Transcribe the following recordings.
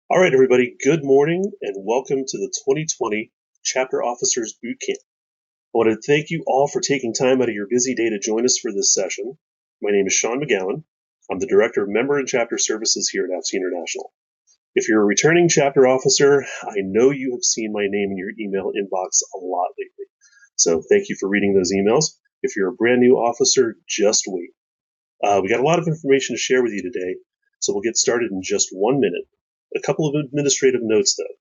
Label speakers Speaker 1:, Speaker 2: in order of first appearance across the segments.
Speaker 1: All right, everybody, good morning and welcome to the 2020 Chapter Officers Boot Camp. I want to thank you all for taking time out of your busy day to join us for this session. My name is Sean McGowan. I'm the Director of Member and Chapter Services here at AFCEA International. If you're a returning chapter officer, I know you have seen my name in your email inbox a lot lately. So thank you for reading those emails. If you're a brand new officer, just wait. We got a lot of information to share with you today, so we'll get started in just 1 minute. A couple of administrative notes, though.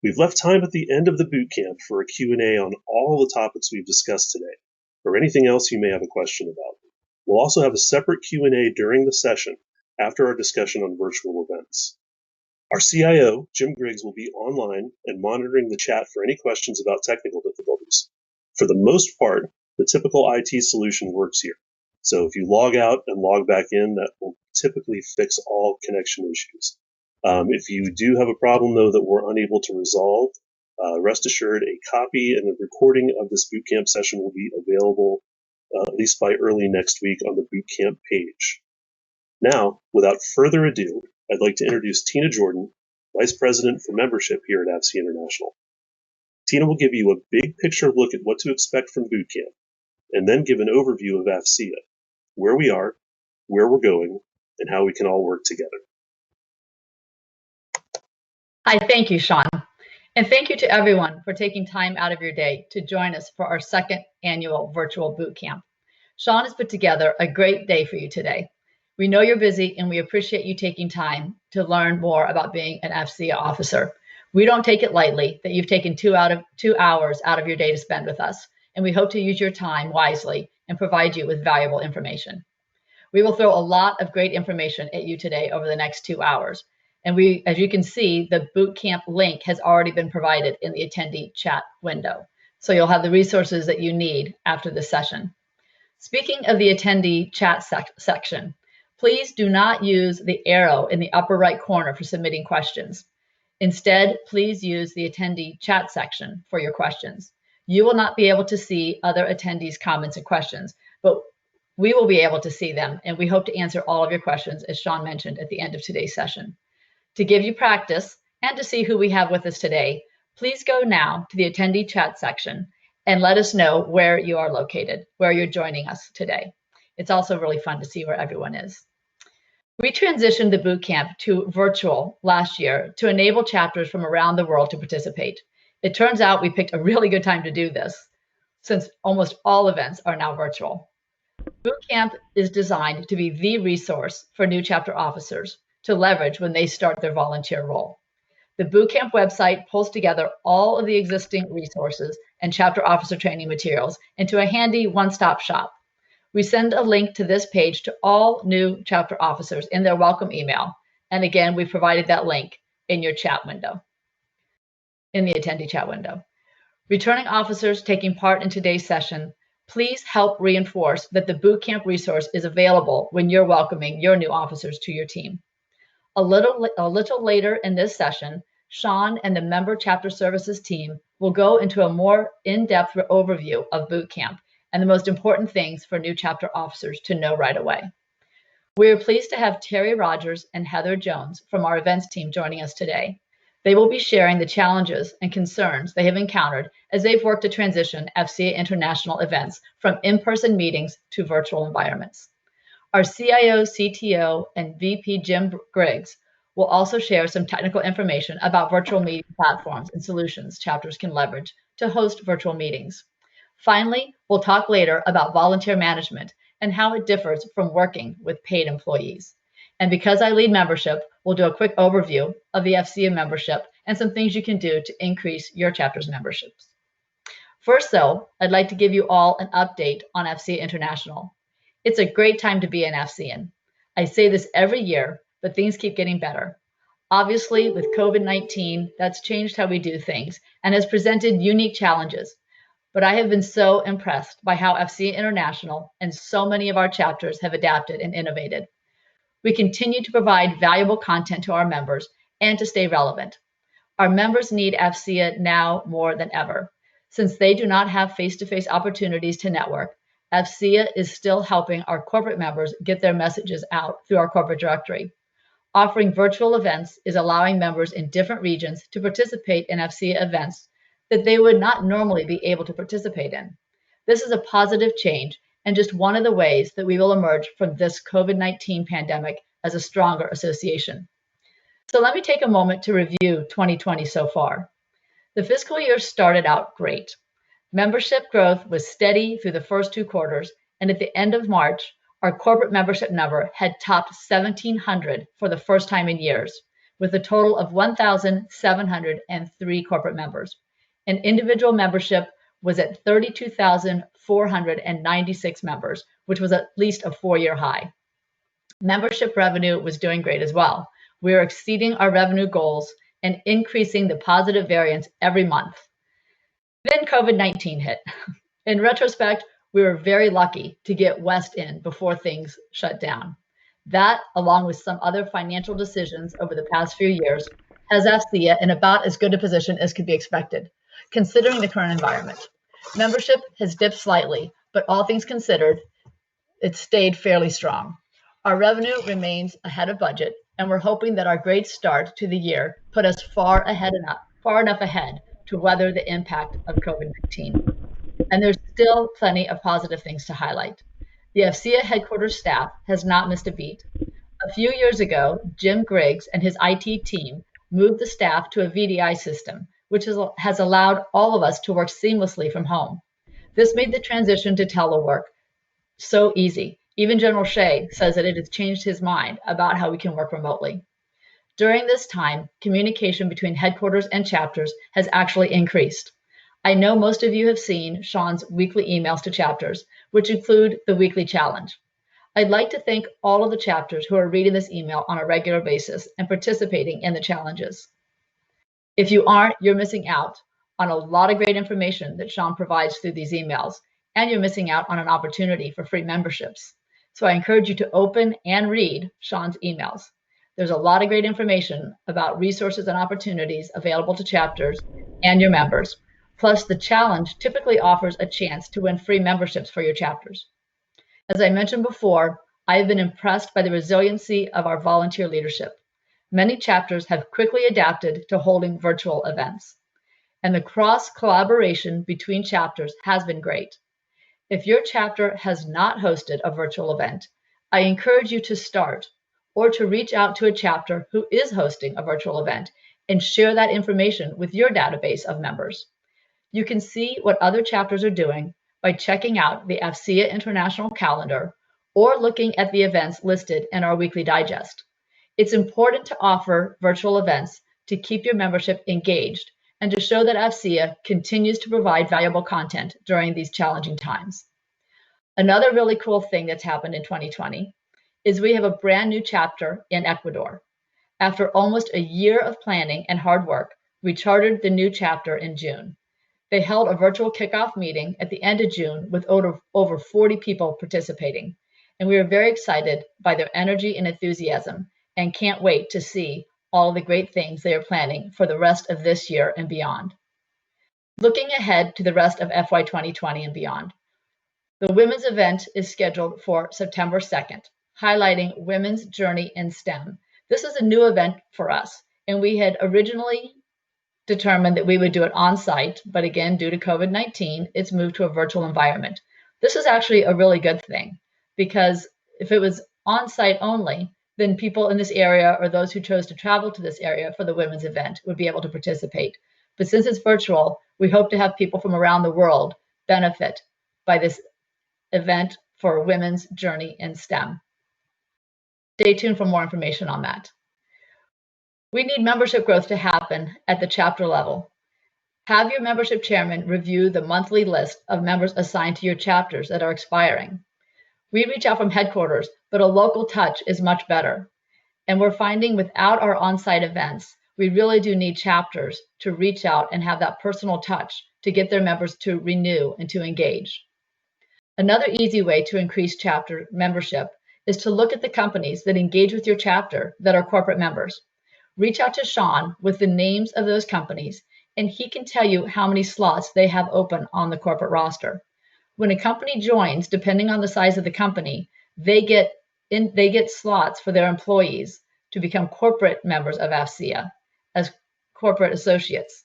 Speaker 1: We've left time at the end of the boot camp for a Q&A on all the topics we've discussed today, or anything else you may have a question about. We'll also have a separate Q&A during the session after our discussion on virtual events. Our CIO, Jim Griggs, will be online and monitoring the chat for any questions about technical difficulties. For the most part, the typical IT solution works here. So if you log out and log back in, that will typically fix all connection issues. If you do have a problem, though, that we're unable to resolve, rest assured a copy and a recording of this bootcamp session will be available at least by early next week on the bootcamp page. Now, without further ado, I'd like to introduce Tina Jordan, Vice President for Membership here at AFCEA International. Tina will give you a big picture look at what to expect from bootcamp, and then give an overview of AFCEA, where we are, where we're going, and how we can all work together.
Speaker 2: Hi, thank you, Sean. And thank you to everyone for taking time out of your day to join us for our second annual virtual boot camp. Sean has put together a great day for you today. We know you're busy and we appreciate you taking time to learn more about being an AFCEA officer. We don't take it lightly that you've taken 2 hours out of your day to spend with us, and we hope to use your time wisely and provide you with valuable information. We will throw a lot of great information at you today over the next 2 hours. And as you can see, the bootcamp link has already been provided in the attendee chat window. So you'll have the resources that you need after this session. Speaking of the attendee chat section, please do not use the arrow in the upper right corner for submitting questions. Instead, please use the attendee chat section for your questions. You will not be able to see other attendees' comments and questions, but we will be able to see them, and we hope to answer all of your questions, as Sean mentioned at the end of today's session. To give you practice and to see who we have with us today, please go now to the attendee chat section and let us know where you are located, where you're joining us today. It's also really fun to see where everyone is. We transitioned the bootcamp to virtual last year to enable chapters from around the world to participate. It turns out we picked a really good time to do this, since almost all events are now virtual. Bootcamp is designed to be the resource for new chapter officers to leverage when they start their volunteer role. The bootcamp website pulls together all of the existing resources and chapter officer training materials into a handy one-stop shop. We send a link to this page to all new chapter officers in their welcome email. And again, we provided that link in your chat window, in the attendee chat window. Returning officers taking part in today's session, please help reinforce that the bootcamp resource is available when you're welcoming your new officers to your team. A little later in this session, Sean and the Member Chapter Services team will go into a more in-depth overview of bootcamp and the most important things for new chapter officers to know right away. We are pleased to have Terry Rogers and Heather Jones from our events team joining us today. They will be sharing the challenges and concerns they have encountered as they've worked to transition AFCEA International events from in-person meetings to virtual environments. Our CIO, CTO, and VP Jim Griggs will also share some technical information about virtual meeting platforms and solutions chapters can leverage to host virtual meetings. Finally, we'll talk later about volunteer management and how it differs from working with paid employees. And because I lead membership, we'll do a quick overview of the AFCEA membership and some things you can do to increase your chapter's memberships. First, though, I'd like to give you all an update on AFCEA International. It's a great time to be an AFCEAN. I say this every year, but things keep getting better. Obviously, with COVID-19, that's changed how we do things and has presented unique challenges. But I have been so impressed by how AFCEA International and so many of our chapters have adapted and innovated. We continue to provide valuable content to our members and to stay relevant. Our members need AFCEA now more than ever. Since they do not have face-to-face opportunities to network, AFCEA is still helping our corporate members get their messages out through our corporate directory. Offering virtual events is allowing members in different regions to participate in AFCEA events that they would not normally be able to participate in. This is a positive change and just one of the ways that we will emerge from this COVID-19 pandemic as a stronger association. So let me take a moment to review 2020 so far. The fiscal year started out great. Membership growth was steady through the first 2 quarters, and at the end of March, our corporate membership number had topped 1,700 for the first time in years, with a total of 1,703 corporate members. And individual membership was at 32,496 members, which was at least a 4-year high. Membership revenue was doing great as well. We are exceeding our revenue goals and increasing the positive variance every month. Then COVID-19 hit. In retrospect, we were very lucky to get West in before things shut down. That, along with some other financial decisions over the past few years, has AFCEA in about as good a position as could be expected, considering the current environment. Membership has dipped slightly, but all things considered, it stayed fairly strong. Our revenue remains ahead of budget, and we're hoping that our great start to the year put us far enough ahead to weather the impact of COVID-19. And there's still plenty of positive things to highlight. The AFCEA headquarters staff has not missed a beat. A few years ago, Jim Griggs and his IT team moved the staff to a VDI system, which has allowed all of us to work seamlessly from home. This made the transition to telework so easy. Even General Shea says that it has changed his mind about how we can work remotely. During this time, communication between headquarters and chapters has actually increased. I know most of you have seen Sean's weekly emails to chapters, which include the weekly challenge. I'd like to thank all of the chapters who are reading this email on a regular basis and participating in the challenges. If you aren't, you're missing out on a lot of great information that Sean provides through these emails, and you're missing out on an opportunity for free memberships. So I encourage you to open and read Sean's emails. There's a lot of great information about resources and opportunities available to chapters and your members. Plus, the challenge typically offers a chance to win free memberships for your chapters. As I mentioned before, I have been impressed by the resiliency of our volunteer leadership. Many chapters have quickly adapted to holding virtual events, and the cross-collaboration between chapters has been great. If your chapter has not hosted a virtual event, I encourage you to start or to reach out to a chapter who is hosting a virtual event and share that information with your database of members. You can see what other chapters are doing by checking out the AFCEA International calendar or looking at the events listed in our weekly digest. It's important to offer virtual events to keep your membership engaged and to show that AFCEA continues to provide valuable content during these challenging times. Another really cool thing that's happened in 2020 is we have a brand new chapter in Ecuador. After almost a year of planning and hard work, we chartered the new chapter in June. They held a virtual kickoff meeting at the end of June with over 40 people participating, and we are very excited by their energy and enthusiasm and can't wait to see all the great things they are planning for the rest of this year and beyond. Looking ahead to the rest of FY 2020 and beyond, the women's event is scheduled for September 2nd, highlighting women's journey in STEM. This is a new event for us, and we had originally determined that we would do it on site, but again, due to COVID-19, it's moved to a virtual environment. This is actually a really good thing, because if it was on site only, then people in this area or those who chose to travel to this area for the women's event would be able to participate. But since it's virtual, we hope to have people from around the world benefit by this event for women's journey in STEM. Stay tuned for more information on that. We need membership growth to happen at the chapter level. Have your membership chairman review the monthly list of members assigned to your chapters that are expiring. We reach out from headquarters, but a local touch is much better. And we're finding without our on-site events, we really do need chapters to reach out and have that personal touch to get their members to renew and to engage. Another easy way to increase chapter membership is to look at the companies that engage with your chapter that are corporate members. Reach out to Sean with the names of those companies, and he can tell you how many slots they have open on the corporate roster. When a company joins, depending on the size of the company, they get slots for their employees to become corporate members of AFCEA as corporate associates.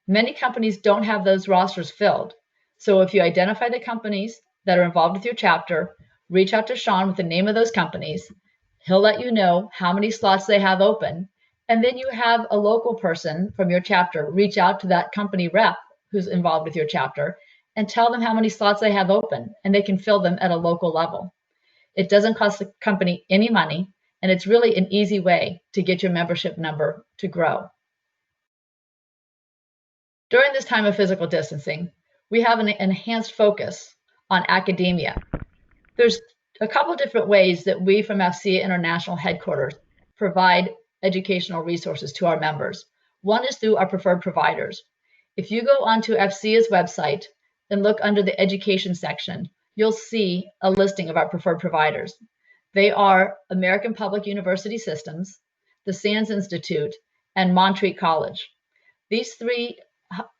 Speaker 2: Many companies don't have those rosters filled. So if you identify the companies that are involved with your chapter, reach out to Sean with the name of those companies. He'll let you know how many slots they have open. And then you have a local person from your chapter reach out to that company rep who's involved with your chapter and tell them how many slots they have open, and they can fill them at a local level. It doesn't cost the company any money, and it's really an easy way to get your membership number to grow. During this time of physical distancing, we have an enhanced focus on academia. There's a couple different ways that we from AFCEA International headquarters provide educational resources to our members. One is through our preferred providers. If you go onto AFCEA's website and look under the education section, you'll see a listing of our preferred providers. They are American Public University Systems, the Sands Institute, and Montreat College. These three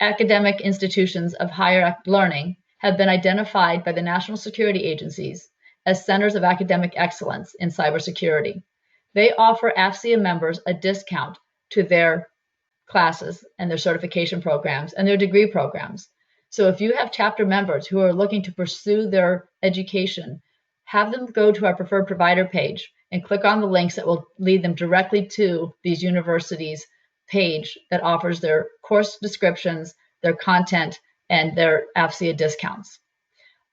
Speaker 2: academic institutions of higher learning have been identified by the national security agencies as centers of academic excellence in cybersecurity. They offer AFCEA members a discount to their classes and their certification programs and their degree programs. So if you have chapter members who are looking to pursue their education, have them go to our preferred provider page and click on the links that will lead them directly to these universities page that offers their course descriptions, their content, and their AFCEA discounts.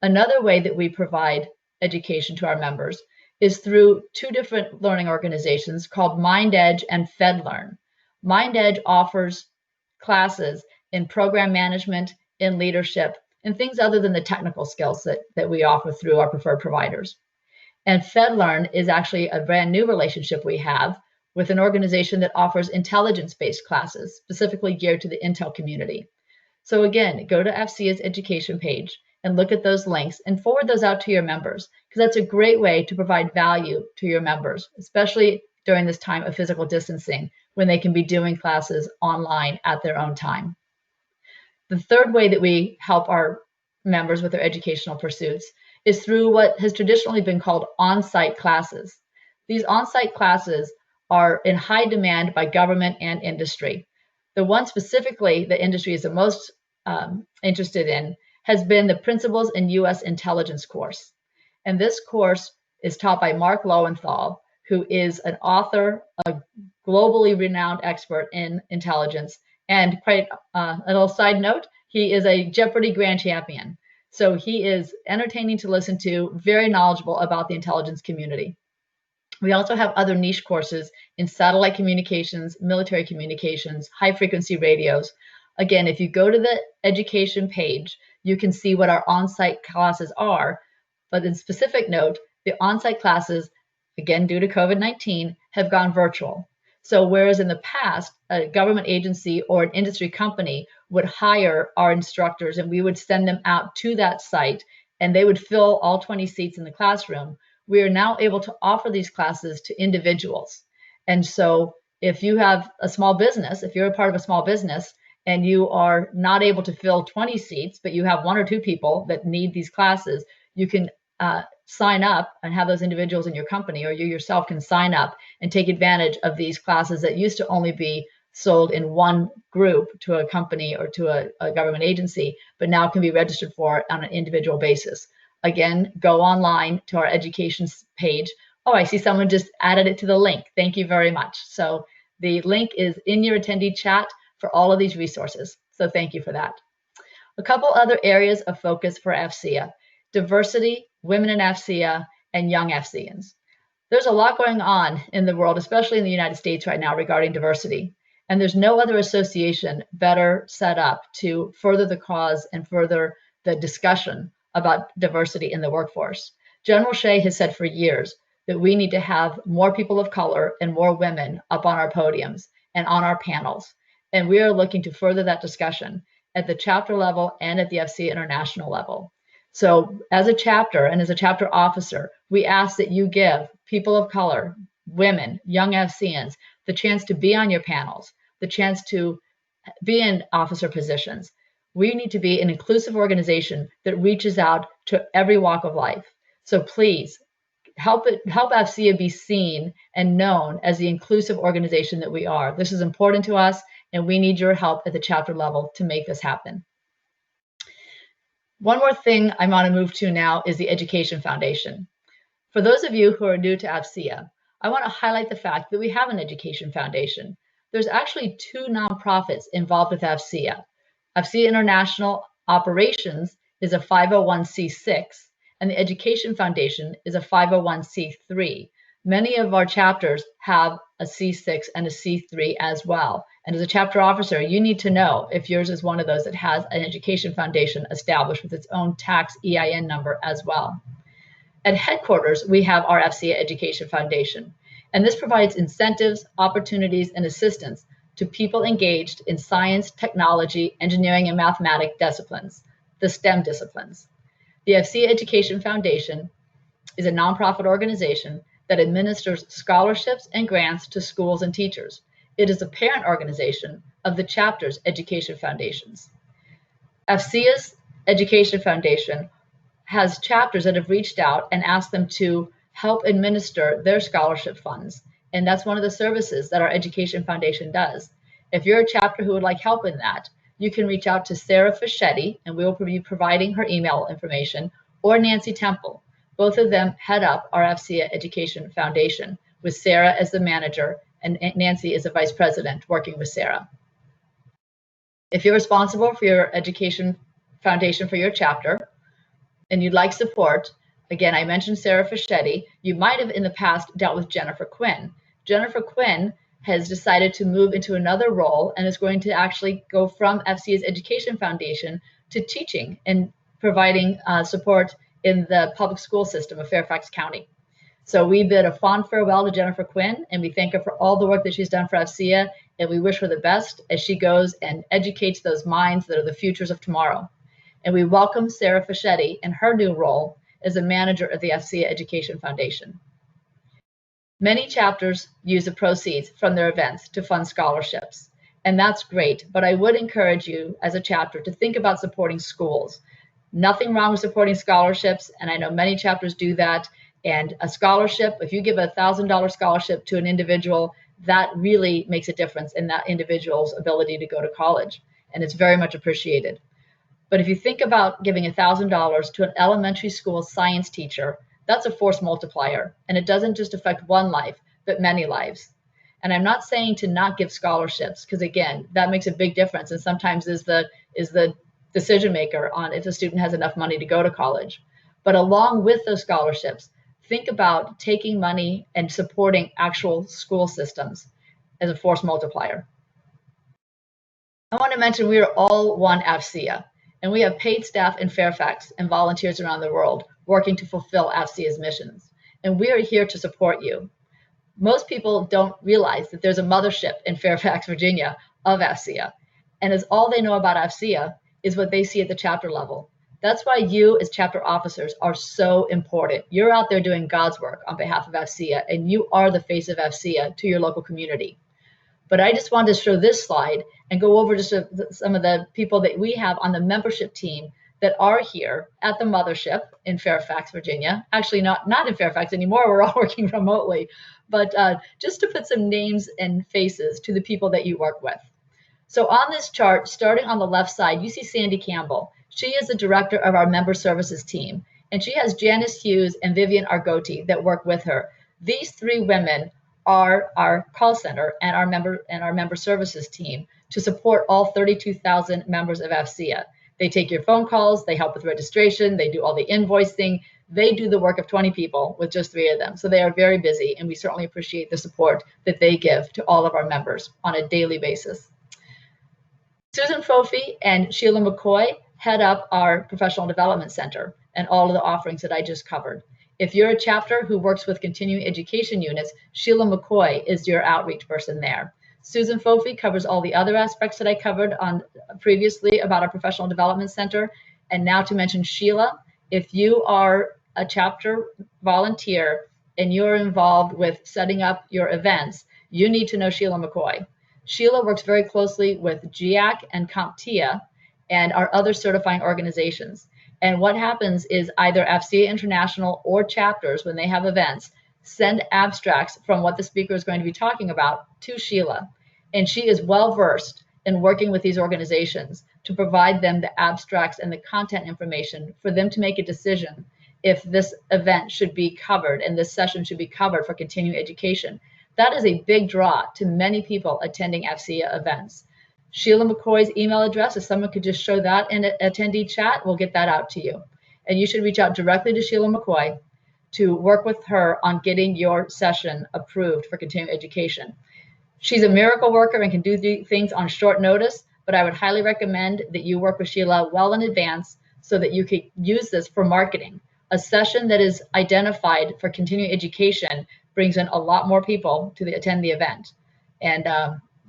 Speaker 2: Another way that we provide education to our members is through two different learning organizations called MindEdge and FedLearn. MindEdge offers classes in program management, in leadership, and things other than the technical skills that we offer through our preferred providers. And FedLearn is actually a brand new relationship we have with an organization that offers intelligence-based classes, specifically geared to the Intel community. So again, go to AFCEA's education page and look at those links and forward those out to your members, because that's a great way to provide value to your members, especially during this time of physical distancing when they can be doing classes online at their own time. The third way that we help our members with their educational pursuits is through what has traditionally been called on-site classes. These on-site classes are in high demand by government and industry. The one specifically the industry is the most interested in has been the Principles in U.S. Intelligence course. And this course is taught by Mark Lowenthal, who is an author, a globally renowned expert in intelligence, and quite a little side note, he is a Jeopardy grand champion. So he is entertaining to listen to, very knowledgeable about the intelligence community. We also have other niche courses in satellite communications, military communications, high frequency radios. Again, if you go to the education page, you can see what our on-site classes are. But in specific note, the on-site classes, again, due to COVID-19, have gone virtual. So whereas in the past, a government agency or an industry company would hire our instructors and we would send them out to that site and they would fill all 20 seats in the classroom, we are now able to offer these classes to individuals. And so if you have a small business, if you're a part of a small business and you are not able to fill 20 seats, but you have one or two people that need these classes, you can sign up and have those individuals in your company, or you yourself can sign up and take advantage of these classes that used to only be sold in one group to a company or to a government agency, but now can be registered for on an individual basis. Again, go online to our education page. Oh, I see someone just added it to the link. Thank you very much. So the link is in your attendee chat for all of these resources. So thank you for that. A couple other areas of focus for AFCEA: diversity, women in AFCEA, and young AFCEANs. There's a lot going on in the world, especially in the United States right now, regarding diversity. And there's no other association better set up to further the cause and further the discussion about diversity in the workforce. General Shea has said for years that we need to have more people of color and more women up on our podiums and on our panels. And we are looking to further that discussion at the chapter level and at the AFCEA International level. So as a chapter and as a chapter officer, we ask that you give people of color, women, young AFCEANs, the chance to be on your panels, the chance to be in officer positions. We need to be an inclusive organization that reaches out to every walk of life. So please help AFCEA be seen and known as the inclusive organization that we are. This is important to us, and we need your help at the chapter level to make this happen. One more thing I want to move to now is the Education Foundation. For those of you who are new to AFCEA, I want to highlight the fact that we have an Education Foundation. There's actually two nonprofits involved with AFCEA. AFCEA International Operations is a 501c6, and the Education Foundation is a 501c3. Many of our chapters have a C6 and a C3 as well. And as a chapter officer, you need to know if yours is one of those that has an education foundation established with its own tax EIN number as well. At headquarters, we have our AFCEA Education Foundation, and this provides incentives, opportunities, and assistance to people engaged in science, technology, engineering, and mathematics disciplines, the STEM disciplines. The AFCEA Education Foundation is a nonprofit organization that administers scholarships and grants to schools and teachers. It is a parent organization of the chapter's education foundations. AFCEA's Education Foundation has chapters that have reached out and asked them to help administer their scholarship funds. And that's one of the services that our Education Foundation does. If you're a chapter who would like help in that, you can reach out to Sarah Fischetti, and we will be providing her email information, or Nancy Temple. Both of them head up our AFCEA Education Foundation, with Sarah as the manager and Nancy is the vice president working with Sarah. If you're responsible for your Education Foundation for your chapter and you'd like support, again, I mentioned Sarah Fischetti. You might have in the past dealt with Jennifer Quinn. Jennifer Quinn has decided to move into another role and is going to actually go from AFCEA's Education Foundation to teaching and providing support in the public school system of Fairfax County. So we bid a fond farewell to Jennifer Quinn, and we thank her for all the work that she's done for AFCEA, and we wish her the best as she goes and educates those minds that are the futures of tomorrow. And we welcome Sarah Fischetti in her new role as a manager of the AFCEA Education Foundation. Many chapters use the proceeds from their events to fund scholarships, and that's great, but I would encourage you as a chapter to think about supporting schools. Nothing wrong with supporting scholarships, and I know many chapters do that. And a scholarship, if you give a $1,000 scholarship to an individual, that really makes a difference in that individual's ability to go to college, and it's very much appreciated. But if you think about giving $1,000 to an elementary school science teacher, that's a force multiplier, and it doesn't just affect one life, but many lives. And I'm not saying to not give scholarships, because again, that makes a big difference, and sometimes is the decision maker on if a student has enough money to go to college. But along with those scholarships, think about taking money and supporting actual school systems as a force multiplier. I want to mention we are all one AFCEA, and we have paid staff in Fairfax and volunteers around the world working to fulfill AFCEA's missions. And we are here to support you. Most people don't realize that there's a mothership in Fairfax, Virginia of AFCEA. And as all they know about AFCEA is what they see at the chapter level. That's why you as chapter officers are so important. You're out there doing God's work on behalf of AFCEA, and you are the face of AFCEA to your local community. But I just wanted to show this slide and go over just some of the people that we have on the membership team that are here at the mothership in Fairfax, Virginia. Actually, not in Fairfax anymore. We're all working remotely. But just to put some names and faces to the people that you work with. So on this chart, starting on the left side, you see Sandy Campbell. She is the director of our member services team, and she has Janice Hughes and Vivian Argoti that work with her. These three women are our call center and our member services team to support all 32,000 members of AFCEA. They take your phone calls, they help with registration, they do all the invoicing, they do the work of 20 people with just 3 of them. So they are very busy, and we certainly appreciate the support that they give to all of our members on a daily basis. Susan Fofi and Sheila McCoy head up our Professional Development Center and all of the offerings that I just covered. If you're a chapter who works with continuing education units, Sheila McCoy is your outreach person there. Susan Fofi covers all the other aspects that I covered on previously about our Professional Development Center. And now to mention Sheila, if you are a chapter volunteer and you're involved with setting up your events, you need to know Sheila McCoy. Sheila works very closely with GIAC and CompTIA and our other certifying organizations. And what happens is either AFCEA International or chapters, when they have events, send abstracts from what the speaker is going to be talking about to Sheila. And she is well versed in working with these organizations to provide them the abstracts and the content information for them to make a decision if this event should be covered and this session should be covered for continuing education. That is a big draw to many people attending AFCEA events. Sheila McCoy's email address, if someone could just show that in an attendee chat, we'll get that out to you. And you should reach out directly to Sheila McCoy to work with her on getting your session approved for continuing education. She's a miracle worker and can do things on short notice, but I would highly recommend that you work with Sheila well in advance so that you could use this for marketing. A session that is identified for continuing education brings in a lot more people to attend the event. And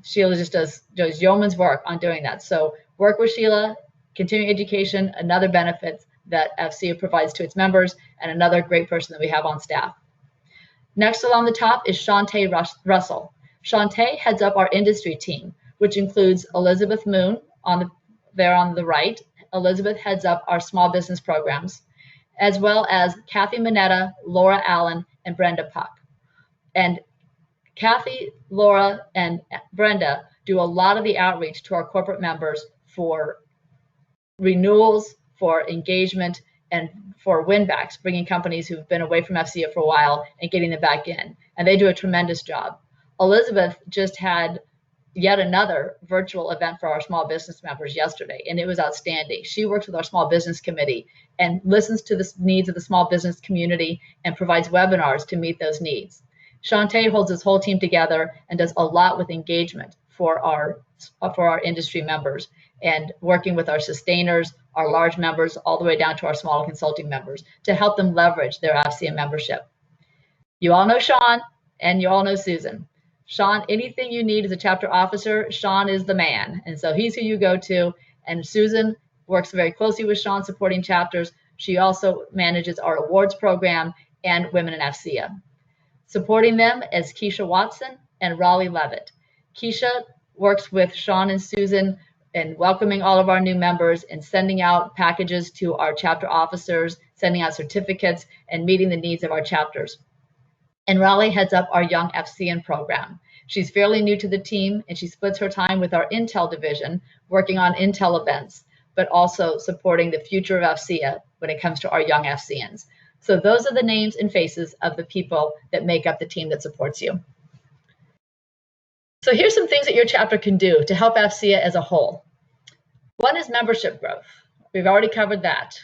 Speaker 2: Sheila just does yeoman's work on doing that. So work with Sheila. Continuing education, another benefit that AFCEA provides to its members, and another great person that we have on staff. Next along the top is Shantae Russell. Shantae heads up our industry team, which includes Elizabeth Moon there on the right. Elizabeth heads up our small business programs, as well as Kathy Mineta, Laura Allen, and Brenda Puck. And Kathy, Laura, and Brenda do a lot of the outreach to our corporate members for renewals, for engagement, and for win-backs, bringing companies who've been away from AFCEA for a while and getting them back in. And they do a tremendous job. Elizabeth just had yet another virtual event for our small business members yesterday, and it was outstanding. She works with our small business committee and listens to the needs of the small business community and provides webinars to meet those needs. Shantae holds this whole team together and does a lot with engagement for our industry members and working with our sustainers, our large members, all the way down to our small consulting members to help them leverage their AFCEA membership. You all know Sean and you all know Susan. Sean, anything you need as a chapter officer, Sean is the man. And so he's who you go to. And Susan works very closely with Sean supporting chapters. She also manages our awards program and Women in AFCEA. Supporting them is Keisha Watson and Raleigh Levitt. Keisha works with Sean and Susan in welcoming all of our new members and sending out packages to our chapter officers, sending out certificates, and meeting the needs of our chapters. And Raleigh heads up our Young AFCEAN program. She's fairly new to the team, and she splits her time with our Intel division, working on Intel events, but also supporting the future of AFCEA when it comes to our Young AFCEANs. So those are the names and faces of the people that make up the team that supports you. So here's some things that your chapter can do to help AFCEA as a whole. One is membership growth. We've already covered that.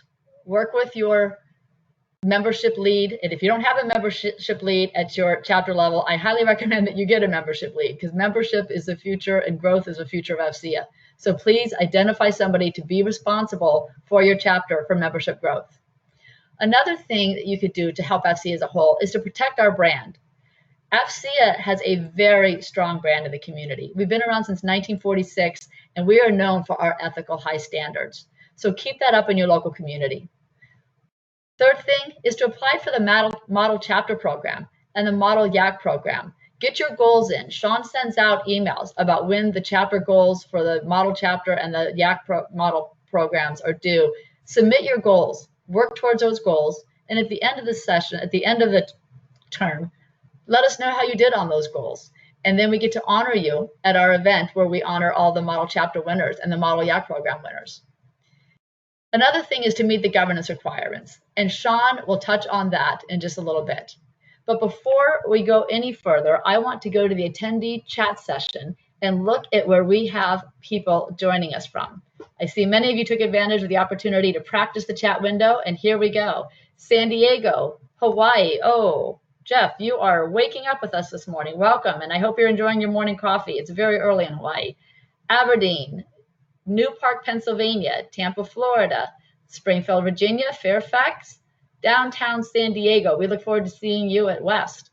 Speaker 2: Work with your membership lead. And if you don't have a membership lead at your chapter level, I highly recommend that you get a membership lead, because membership is the future and growth is the future of AFCEA. So please identify somebody to be responsible for your chapter for membership growth. Another thing that you could do to help AFCEA as a whole is to protect our brand. AFCEA has a very strong brand in the community. We've been around since 1946, and we are known for our ethical high standards. So keep that up in your local community. Third thing is to apply for the Model Chapter Program and the Model YAC Program. Get your goals in. Sean sends out emails about when the chapter goals for the Model Chapter and the YAC Model programs are due. Submit your goals. Work towards those goals. And at the end of the session, at the end of the term, let us know how you did on those goals. And then we get to honor you at our event where we honor all the Model Chapter winners and the Model YAC Program winners. Another thing is to meet the governance requirements, and Sean will touch on that in just a little bit. But before we go any further, I want to go to the attendee chat session and look at where we have people joining us from. I see many of you took advantage of the opportunity to practice the chat window, and here we go. San Diego, Hawaii. Oh, Jeff, you are waking up with us this morning. Welcome, and I hope you're enjoying your morning coffee. It's very early in Hawaii. Aberdeen, New Park, Pennsylvania, Tampa, Florida, Springfield, Virginia, Fairfax, downtown San Diego. We look forward to seeing you at West.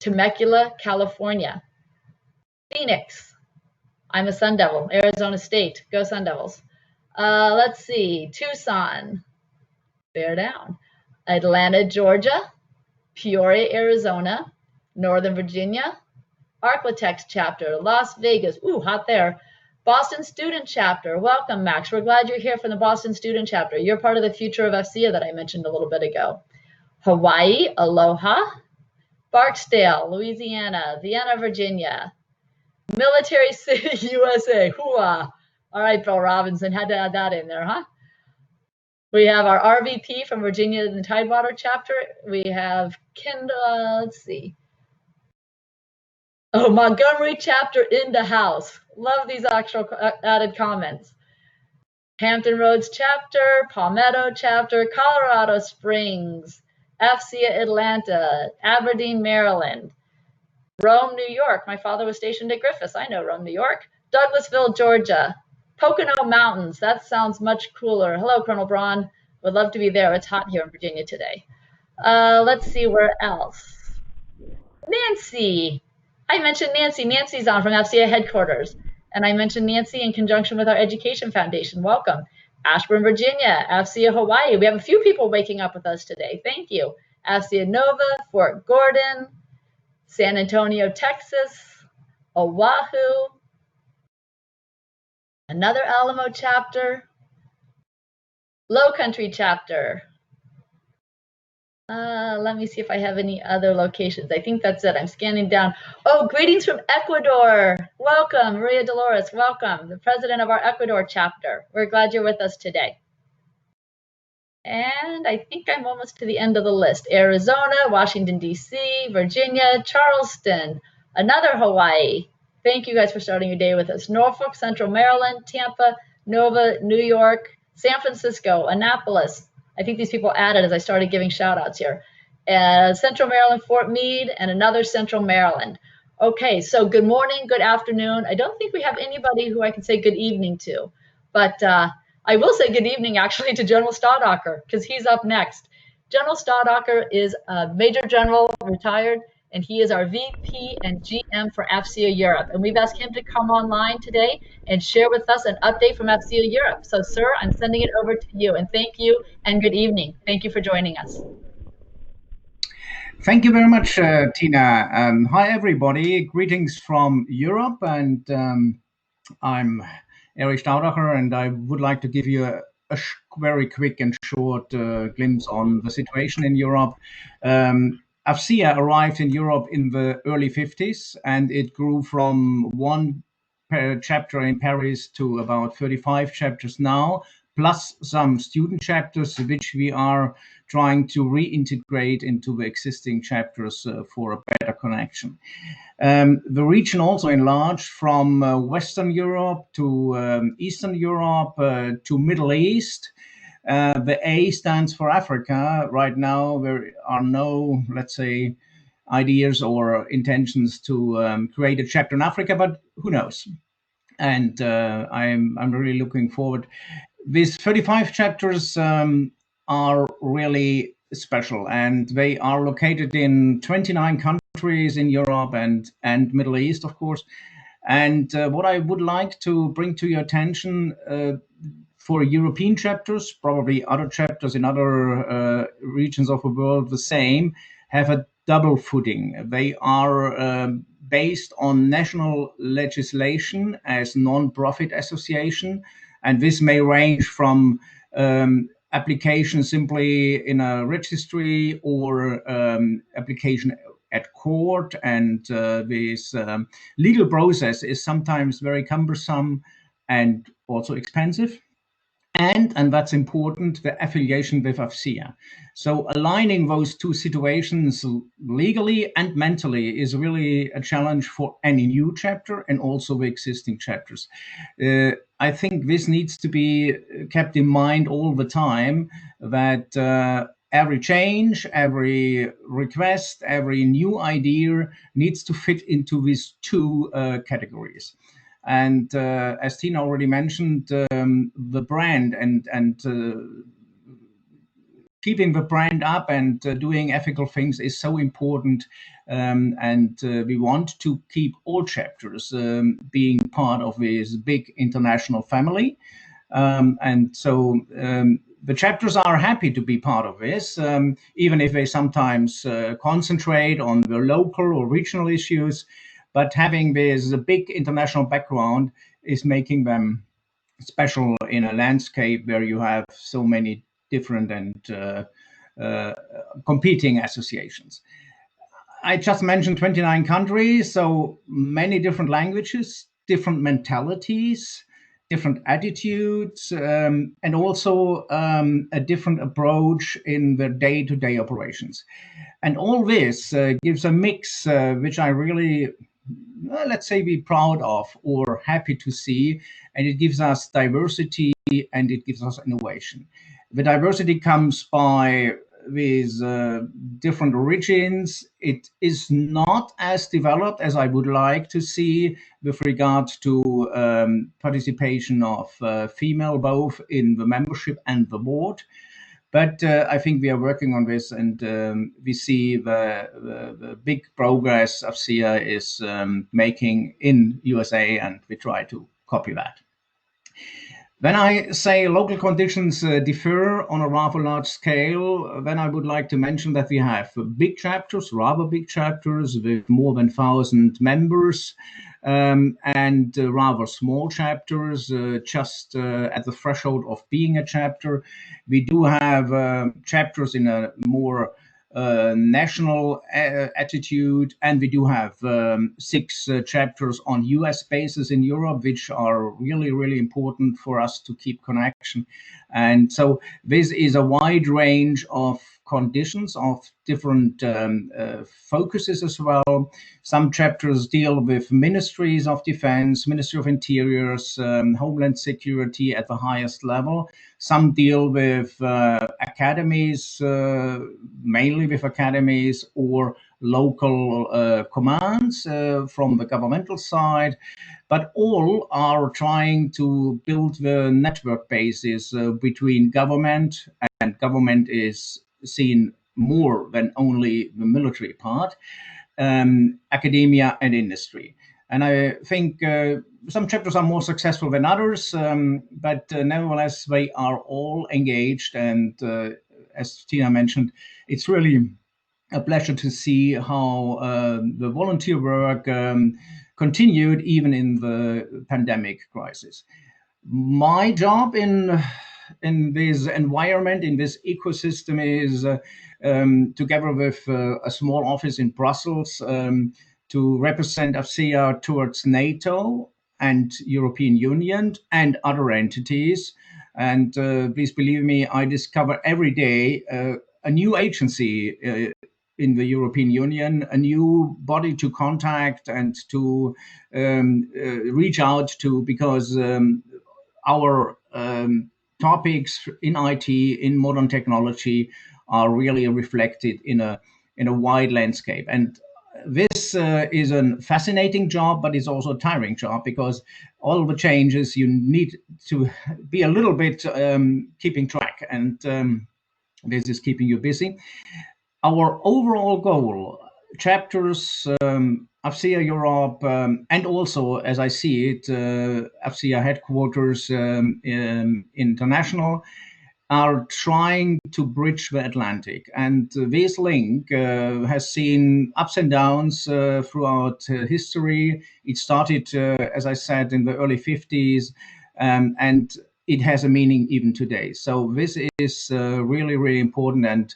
Speaker 2: Temecula, California. Phoenix. I'm a Sun Devil. Arizona State. Go Sun Devils. Let's see. Tucson. Bear down. Atlanta, Georgia. Peoria, Arizona. Northern Virginia. Architects Chapter. Las Vegas. Ooh, hot there. Boston Student Chapter. Welcome, Max. We're glad you're here from the Boston Student Chapter. You're part of the future of AFCEA that I mentioned a little bit ago. Hawaii, aloha. Barksdale, Louisiana. Vienna, Virginia. Military City, USA. Hooah. All right, Bill Robinson, had to add that in there, huh? We have our RVP from Virginia and Tidewater chapter. We have Kendall, let's see. Oh, Montgomery chapter in the house. Love these actual added comments. Hampton Roads chapter, Palmetto chapter, Colorado Springs, AFCEA Atlanta, Aberdeen, Maryland, Rome, New York. My father was stationed at Griffiths. I know Rome, New York. Douglasville, Georgia. Pocono Mountains. That sounds much cooler. Hello, Colonel Braun. Would love to be there. It's hot here in Virginia today. Let's see where else. Nancy. I mentioned Nancy. Nancy's on from AFCEA headquarters. And I mentioned Nancy in conjunction with our Education Foundation. Welcome. Ashburn, Virginia. AFCEA Hawaii. We have a few people waking up with us today. Thank you. AFCEA Nova, Fort Gordon, San Antonio, Texas, Oahu, another Alamo chapter, Low Country chapter. Let me see if I have any other locations. I think that's it. I'm scanning down. Oh, greetings from Ecuador. Welcome, Maria Dolores. Welcome, the president of our Ecuador chapter. We're glad you're with us today. And I think I'm almost to the end of the list. Arizona, Washington, D.C., Virginia, Charleston, another Hawaii. Thank you guys for starting your day with us. Norfolk, Central Maryland, Tampa, Nova, New York, San Francisco, Annapolis. I think these people added as I started giving shout outs here. Central Maryland, Fort Meade, and another Central Maryland. Okay, so good morning, good afternoon. I don't think we have anybody who I can say good evening to, but I will say good evening actually to General Staudacher because he's up next. General Staudacher is a Major General, retired, and he is our VP and GM for AFCEA Europe. And we've asked him to come online today and share with us an update from AFCEA Europe. So, sir, I'm sending it over to you. And thank you and good evening. Thank you for joining us.
Speaker 3: Thank you very much, Tina. Hi, everybody. Greetings from Europe. And I'm Erich Staudacher, and I would like to give you a very quick and short glimpse on the situation in Europe. AFCEA arrived in Europe in the early 50s, and it grew from one chapter in Paris to about 35 chapters now, plus some student chapters, which we are trying to reintegrate into the existing chapters for a better connection. The region also enlarged from Western Europe to Eastern Europe to Middle East. The A stands for Africa. Right now, there are no, let's say, ideas or intentions to create a chapter in Africa, but who knows? And I'm really looking forward. These 35 chapters are really special, and they are located in 29 countries in Europe and Middle East, of course. And what I would like to bring to your attention for European chapters, probably other chapters in other regions of the world, the same, have a double footing. They are based on national legislation as non-profit association, and this may range from application simply in a registry or application at court, and this legal process is sometimes very cumbersome and also expensive. And that's important, the affiliation with AFCEA. So aligning those two situations legally and mentally is really a challenge for any new chapter and also the existing chapters. I think this needs to be kept in mind all the time, that every change, every request, every new idea needs to fit into these two categories. And as Tina already mentioned, the brand and keeping the brand up and doing ethical things is so important. And we want to keep all chapters being part of this big international family. And so the chapters are happy to be part of this, even if they sometimes concentrate on the local or regional issues. but having this big international background is making them special in a landscape where you have so many different and competing associations. I just mentioned 29 countries, so many different languages, different mentalities, different attitudes, and also a different approach in the day-to-day operations. And all this gives a mix which I really, let's say, be proud of or happy to see. And it gives us diversity and it gives us innovation. The diversity comes by with different origins. It is not as developed as I would like to see with regard to participation of female both in the membership and the board. But I think we are working on this, and we see the big progress AFCEA is making in USA, and we try to copy that. When I say local conditions differ on a rather large scale, then I would like to mention that we have big chapters, rather big chapters with more than 1,000 members, and rather small chapters, just at the threshold of being a chapter. We do have chapters in a more national attitude, and we do have 6 chapters on US bases in Europe, which are really, really important for us to keep connection. And so this is a wide range of conditions, of different focuses as well. Some chapters deal with ministries of defense, Ministry of Interiors, Homeland Security at the highest level. Some deal with academies, mainly with academies or local commands from the governmental side, but all are trying to build the network basis between government, and government is seen more than only the military part, academia and industry. And I think some chapters are more successful than others, but nevertheless, they are all engaged. And as Tina mentioned, it's really a pleasure to see how the volunteer work continued even in the pandemic crisis. My job in this environment, in this ecosystem, is together with a small office in Brussels, to represent AFCEA towards NATO and European Union and other entities. And please believe me, I discover every day a new agency in the European Union, a new body to contact and to reach out to, because our topics in IT, in modern technology, are really reflected in a wide landscape. And this is a fascinating job, but it's also a tiring job, because all the changes you need to be a little bit keeping track, and this is keeping you busy. Our overall goal, chapters, AFCEA Europe, and also, as I see it, AFCEA headquarters international, are trying to bridge the Atlantic. And this link has seen ups and downs throughout history. It started, as I said, in the early 50s, and it has a meaning even today. So this is really, really important. And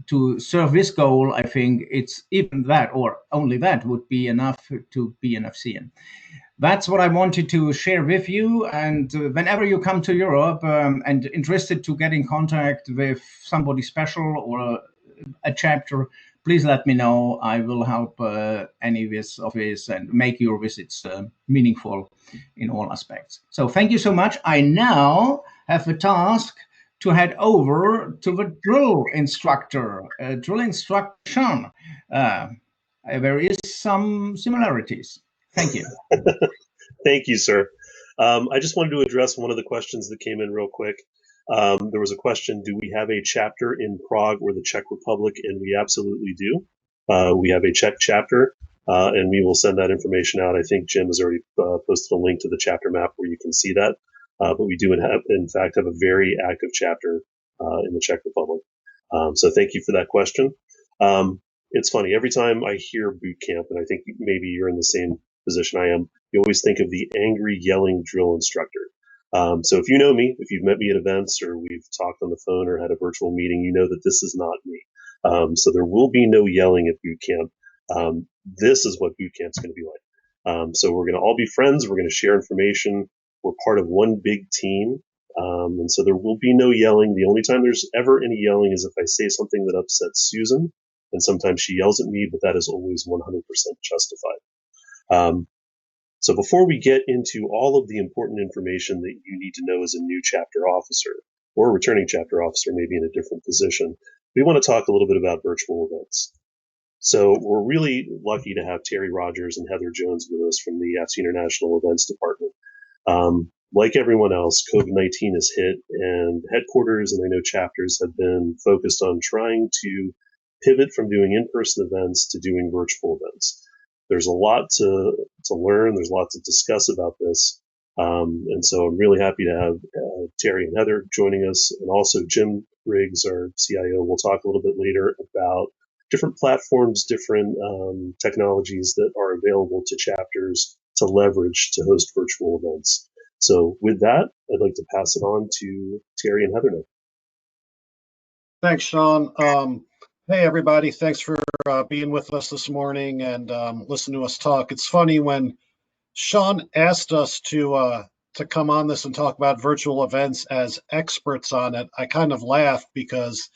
Speaker 3: to serve this goal, I think it's even that, or only that, would be enough to be an AFCEAN. That's what I wanted to share with you. And whenever you come to Europe and interested to get in contact with somebody special or a chapter, please let me know. I will help any of this and make your visits meaningful in all aspects. So thank you so much. I now have the task to head over to the drill instructor, Sean. There is some similarities. Thank you.
Speaker 1: Thank you, sir. I just wanted to address one of the questions that came in real quick. There was a question, do we have a chapter in Prague or the Czech Republic? And we absolutely do. We have a Czech chapter, and we will send that information out. I think Jim has already posted a link to the chapter map where you can see that. But we do, in fact, have a very active chapter in the Czech Republic. So thank you for that question. it's funny, every time I hear boot camp, and I think maybe you're in the same position I am, you always think of the angry, yelling drill instructor. So if you know me, if you've met me at events or we've talked on the phone or had a virtual meeting, you know that this is not me. So there will be no yelling at boot camp. This is what boot camp's going to be like. So we're going to all be friends. We're going to share information. We're part of one big team. And so there will be no yelling. The only time there's ever any yelling is if I say something that upsets Susan. And sometimes she yells at me, but that is always 100% justified. So before we get into all of the important information that you need to know as a new chapter officer or a returning chapter officer, maybe in a different position, we want to talk a little bit about virtual events. So we're really lucky to have Terry Rogers and Heather Jones with us from the AFCEA International Events Department. Like everyone else, COVID-19 has hit, and headquarters and I know chapters have been focused on trying to pivot from doing in-person events to doing virtual events. There's a lot to learn. There's a lot to discuss about this. And so I'm really happy to have Terry and Heather joining us, and also Jim Riggs, our CIO. We'll talk a little bit later about different platforms, different technologies that are available to chapters to leverage to host virtual events. So with that, I'd like to pass it on to Terry and Heather now.
Speaker 4: Thanks, Sean. Hey, everybody. Thanks for being with us this morning and listening to us talk. It's funny when Sean asked us to come on this and talk about virtual events as experts on it. I kind of laughed because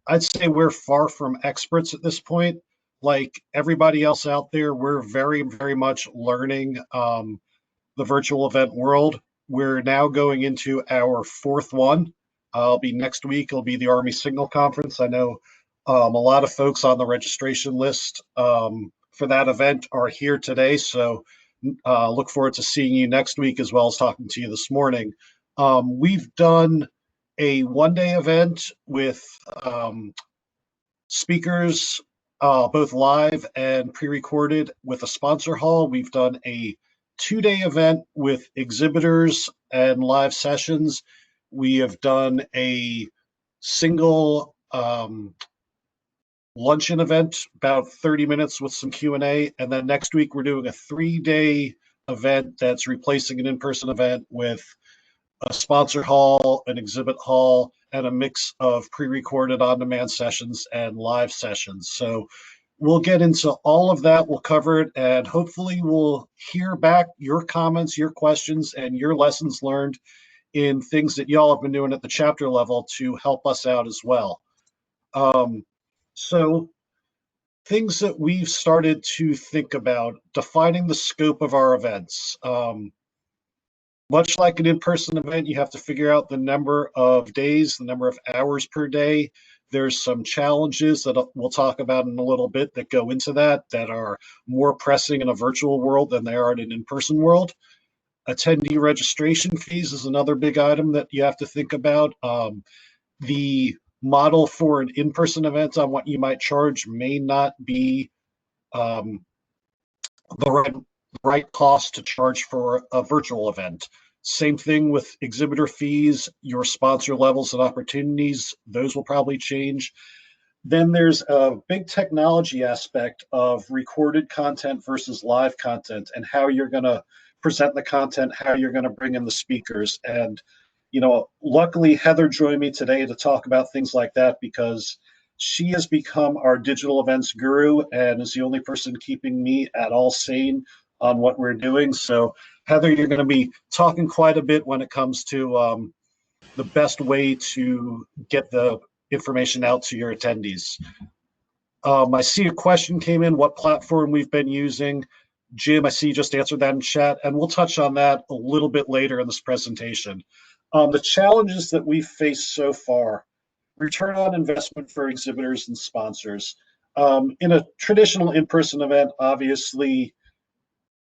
Speaker 4: I'd say we're far from experts at this point. Like everybody else out there, we're very, very much learning the virtual event world. We're now going into our fourth one. I'll be next week. It'll be the Army Signal Conference. I know a lot of folks on the registration list for that event are here today. So look forward to seeing you next week as well as talking to you this morning. We've done a one-day event with speakers, both live and pre-recorded with a sponsor hall. We've done a two-day event with exhibitors and live sessions. We have done a single luncheon event, about 30 minutes with some Q&A. And then next week, we're doing a 3-day event that's replacing an in-person event with a sponsor hall, an exhibit hall, and a mix of pre-recorded on-demand sessions and live sessions. So we'll get into all of that. We'll cover it, and hopefully we'll hear back your comments, your questions, and your lessons learned in things that y'all have been doing at the chapter level to help us out as well. So things that we've started to think about, defining the scope of our events. Much like an in-person event, you have to figure out the number of days, the number of hours per day. There's some challenges that we'll talk about in a little bit that go into that are more pressing in a virtual world than they are in an in-person world. Attendee registration fees is another big item that you have to think about. The model for an in-person event on what you might charge may not be the right cost to charge for a virtual event. Same thing with exhibitor fees, your sponsor levels and opportunities, those will probably change. Then there's a big technology aspect of recorded content versus live content and how you're going to present the content, how you're going to bring in the speakers. And, you know, luckily Heather joined me today to talk about things like that because she has become our digital events guru and is the only person keeping me at all sane on what we're doing. So Heather, you're going to be talking quite a bit when it comes to the best way to get the information out to your attendees. I see a question came in, what platform we've been using. Jim, I see you just answered that in chat, and we'll touch on that a little bit later in this presentation. The challenges that we've faced so far, return on investment for exhibitors and sponsors. In a traditional in-person event, obviously,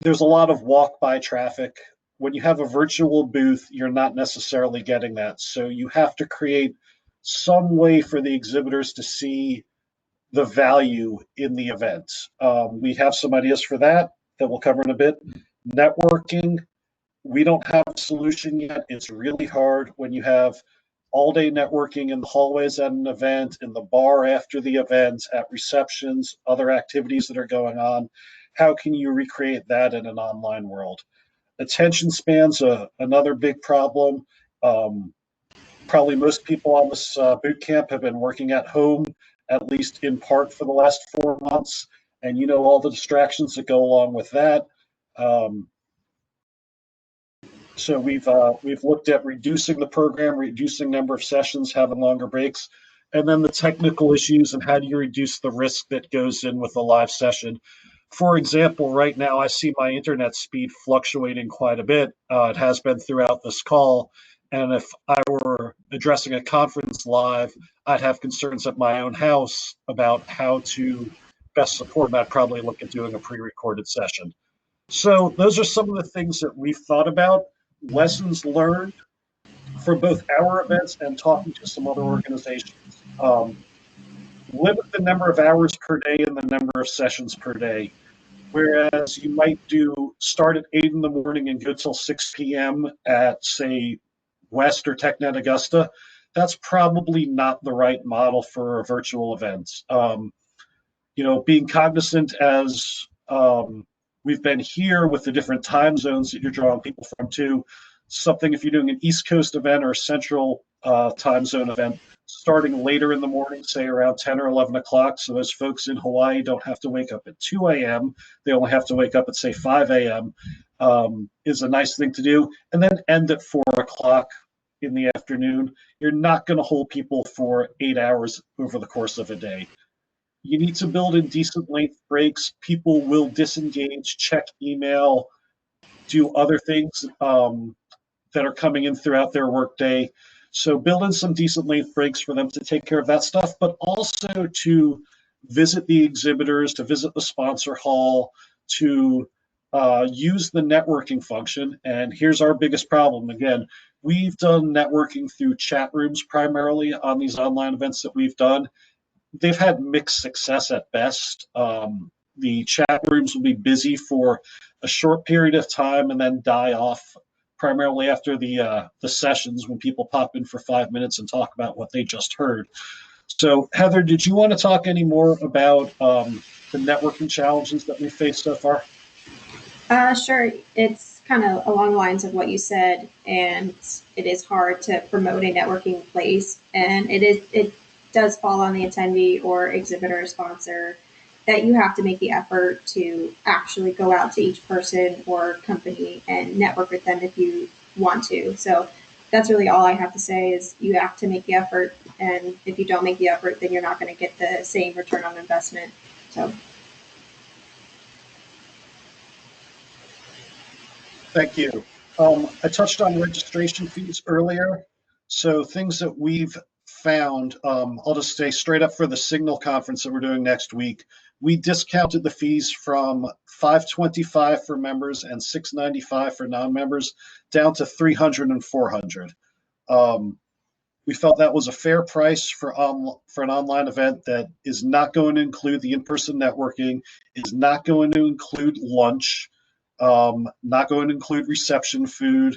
Speaker 4: there's a lot of walk-by traffic. When you have a virtual booth, you're not necessarily getting that. So you have to create some way for the exhibitors to see the value in the event. We have some ideas for that we'll cover in a bit. Networking, we don't have a solution yet. It's really hard when you have all-day networking in the hallways at an event, in the bar after the event, at receptions, other activities that are going on. How can you recreate that in an online world? Attention span's another big problem. Probably most people on this boot camp have been working at home, at least in part, for the last 4 months, and you know all the distractions that go along with that. So we've looked at reducing the program, reducing number of sessions, having longer breaks, and then the technical issues and how do you reduce the risk that goes in with a live session. For example, right now I see my internet speed fluctuating quite a bit. It has been throughout this call. And if I were addressing a conference live, I'd have concerns at my own house about how to best support, and I'd probably look at doing a pre-recorded session. So those are some of the things that we've thought about, lessons learned for both our events and talking to some other organizations. Limit the number of hours per day and the number of sessions per day. Whereas you might start at 8 in the morning and go till 6 p.m. at, say, West or TechNet Augusta, that's probably not the right model for virtual events. Being cognizant as we've been here with the different time zones that you're drawing people from too. Something if you're doing an East Coast event or a Central time zone event, starting later in the morning, say around 10 or 11 o'clock. So those folks in Hawaii don't have to wake up at 2 a.m. They only have to wake up at, say, 5 a.m. Is a nice thing to do. And then end at 4 o'clock in the afternoon. You're not going to hold people for 8 hours over the course of a day. You need to build in decent length breaks. People will disengage, check email, do other things that are coming in throughout their workday. So build in some decent length breaks for them to take care of that stuff, but also to visit the exhibitors, to visit the sponsor hall, to use the networking function. And here's our biggest problem. Again, we've done networking through chat rooms primarily on these online events that we've done. They've had mixed success at best. The chat rooms will be busy for a short period of time and then die off primarily after the sessions when people pop in for 5 minutes and talk about what they just heard. So Heather, did you want to talk any more about the networking challenges that we faced so far?
Speaker 5: Sure. It's kind of along the lines of what you said, and it is hard to promote a networking place, and it does fall on the attendee or exhibitor or sponsor that you have to make the effort to actually go out to each person or company and network with them if you want to. So that's really all I have to say is you have to make the effort, and if you don't make the effort, then you're not going to get the same return on investment. So.
Speaker 4: Thank you. I touched on registration fees earlier. So things that we've found, I'll just say straight up for the Signal conference that we're doing next week, we discounted the fees from $525 for members and $695 for non-members down to $300 and $400. We felt that was a fair price for an online event that is not going to include the in-person networking, is not going to include lunch, not going to include reception food.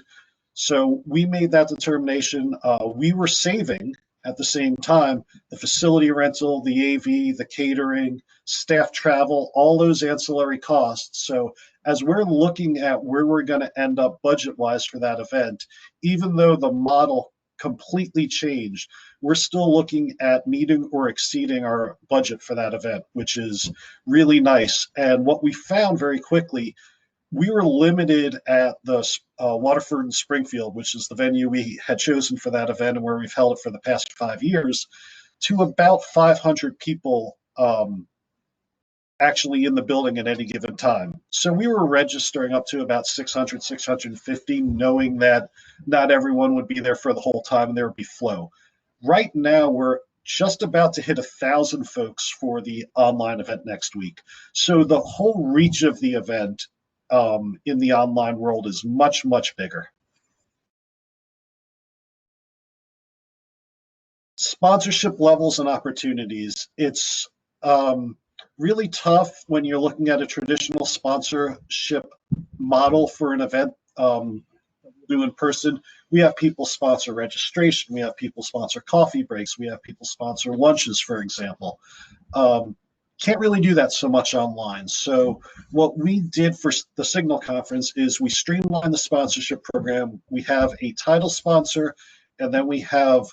Speaker 4: So we made that determination. We were saving at the same time the facility rental, the AV, the catering, staff travel, all those ancillary costs. So as we're looking at where we're going to end up budget-wise for that event, even though the model completely changed, we're still looking at meeting or exceeding our budget for that event, which is really nice. And what we found very quickly, we were limited at the Waterford in Springfield, which is the venue we had chosen for that event and where we've held it for the past 5 years, to about 500 people actually in the building at any given time. So we were registering up to about 600, 650, knowing that not everyone would be there for the whole time and there would be flow. Right now, we're just about to hit 1,000 folks for the online event next week. So the whole reach of the event in the online world is much, much bigger. Sponsorship levels and opportunities. It's really tough when you're looking at a traditional sponsorship model for an event do in person. We have people sponsor registration. We have people sponsor coffee breaks. We have people sponsor lunches, for example. Can't really do that so much online. So what we did for the Signal conference is we streamlined the sponsorship program. We have a title sponsor, and then we have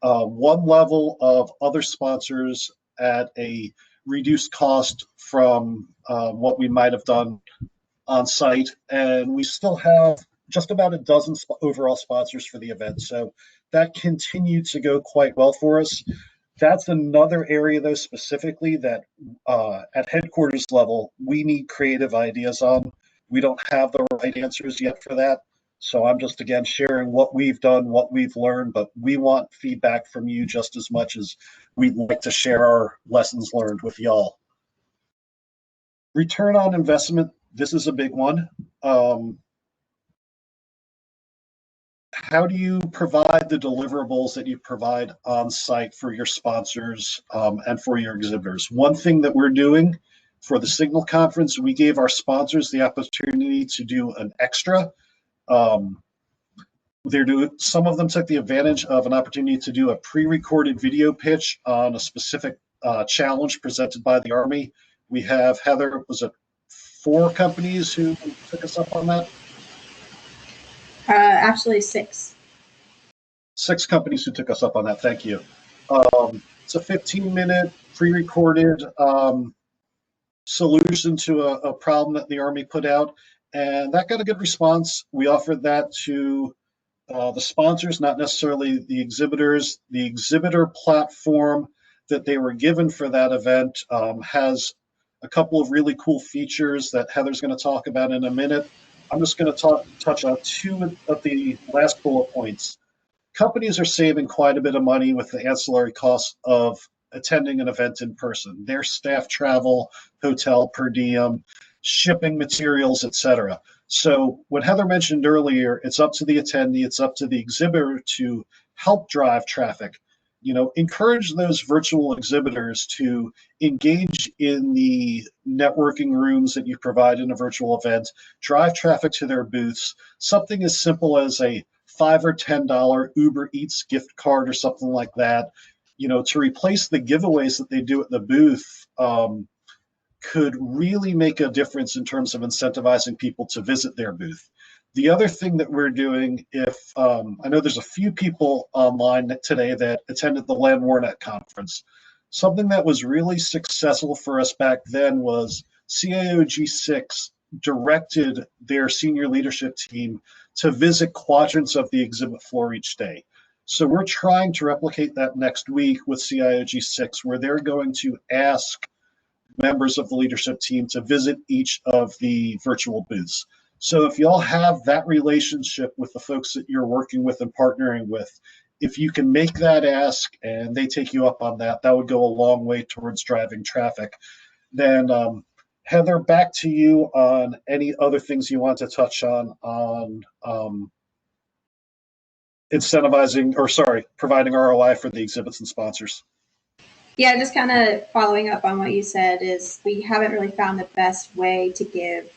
Speaker 4: one level of other sponsors at a reduced cost from what we might have done on site. And we still have just about a dozen overall sponsors for the event. So that continued to go quite well for us. That's another area, though, specifically that at headquarters level, we need creative ideas on. We don't have the right answers yet for that. So I'm just, again, sharing what we've done, what we've learned, but we want feedback from you just as much as we'd like to share our lessons learned with y'all. Return on investment, this is a big one. How do you provide the deliverables that you provide on site for your sponsors and for your exhibitors? One thing that we're doing for the Signal conference, we gave our sponsors the opportunity to do an extra. Some of them took the advantage of an opportunity to do a pre-recorded video pitch on a specific challenge presented by the Army. We have, Heather, was it 4 companies who took us up on that?
Speaker 5: Actually 6.
Speaker 4: 6 companies who took us up on that. Thank you. It's a 15-minute pre-recorded solution to a problem that the Army put out, and that got a good response. We offered that to the sponsors, not necessarily the exhibitors. The exhibitor platform that they were given for that event has a couple of really cool features that Heather's going to talk about in a minute. I'm just going to touch on 2 of the last bullet points. Companies are saving quite a bit of money with the ancillary costs of attending an event in person. Their staff travel, hotel per diem, shipping materials, etc. So what Heather mentioned earlier, it's up to the attendee, it's up to the exhibitor to help drive traffic. Encourage those virtual exhibitors to engage in the networking rooms that you provide in a virtual event, drive traffic to their booths. Something as simple as a $5 or $10 Uber Eats gift card or something like that, to replace the giveaways that they do at the booth could really make a difference in terms of incentivizing people to visit their booth. The other thing that we're doing, I know there's a few people online today that attended the Land Warnet conference. Something that was really successful for us back then was CIOG6 directed their senior leadership team to visit quadrants of the exhibit floor each day. So we're trying to replicate that next week with CIOG6, where they're going to ask members of the leadership team to visit each of the virtual booths. So if y'all have that relationship with the folks that you're working with and partnering with, if you can make that ask and they take you up on that, that would go a long way towards driving traffic. Then Heather, back to you on any other things you want to touch on providing ROI for the exhibits and sponsors.
Speaker 5: Yeah, just kind of following up on what you said is we haven't really found the best way to give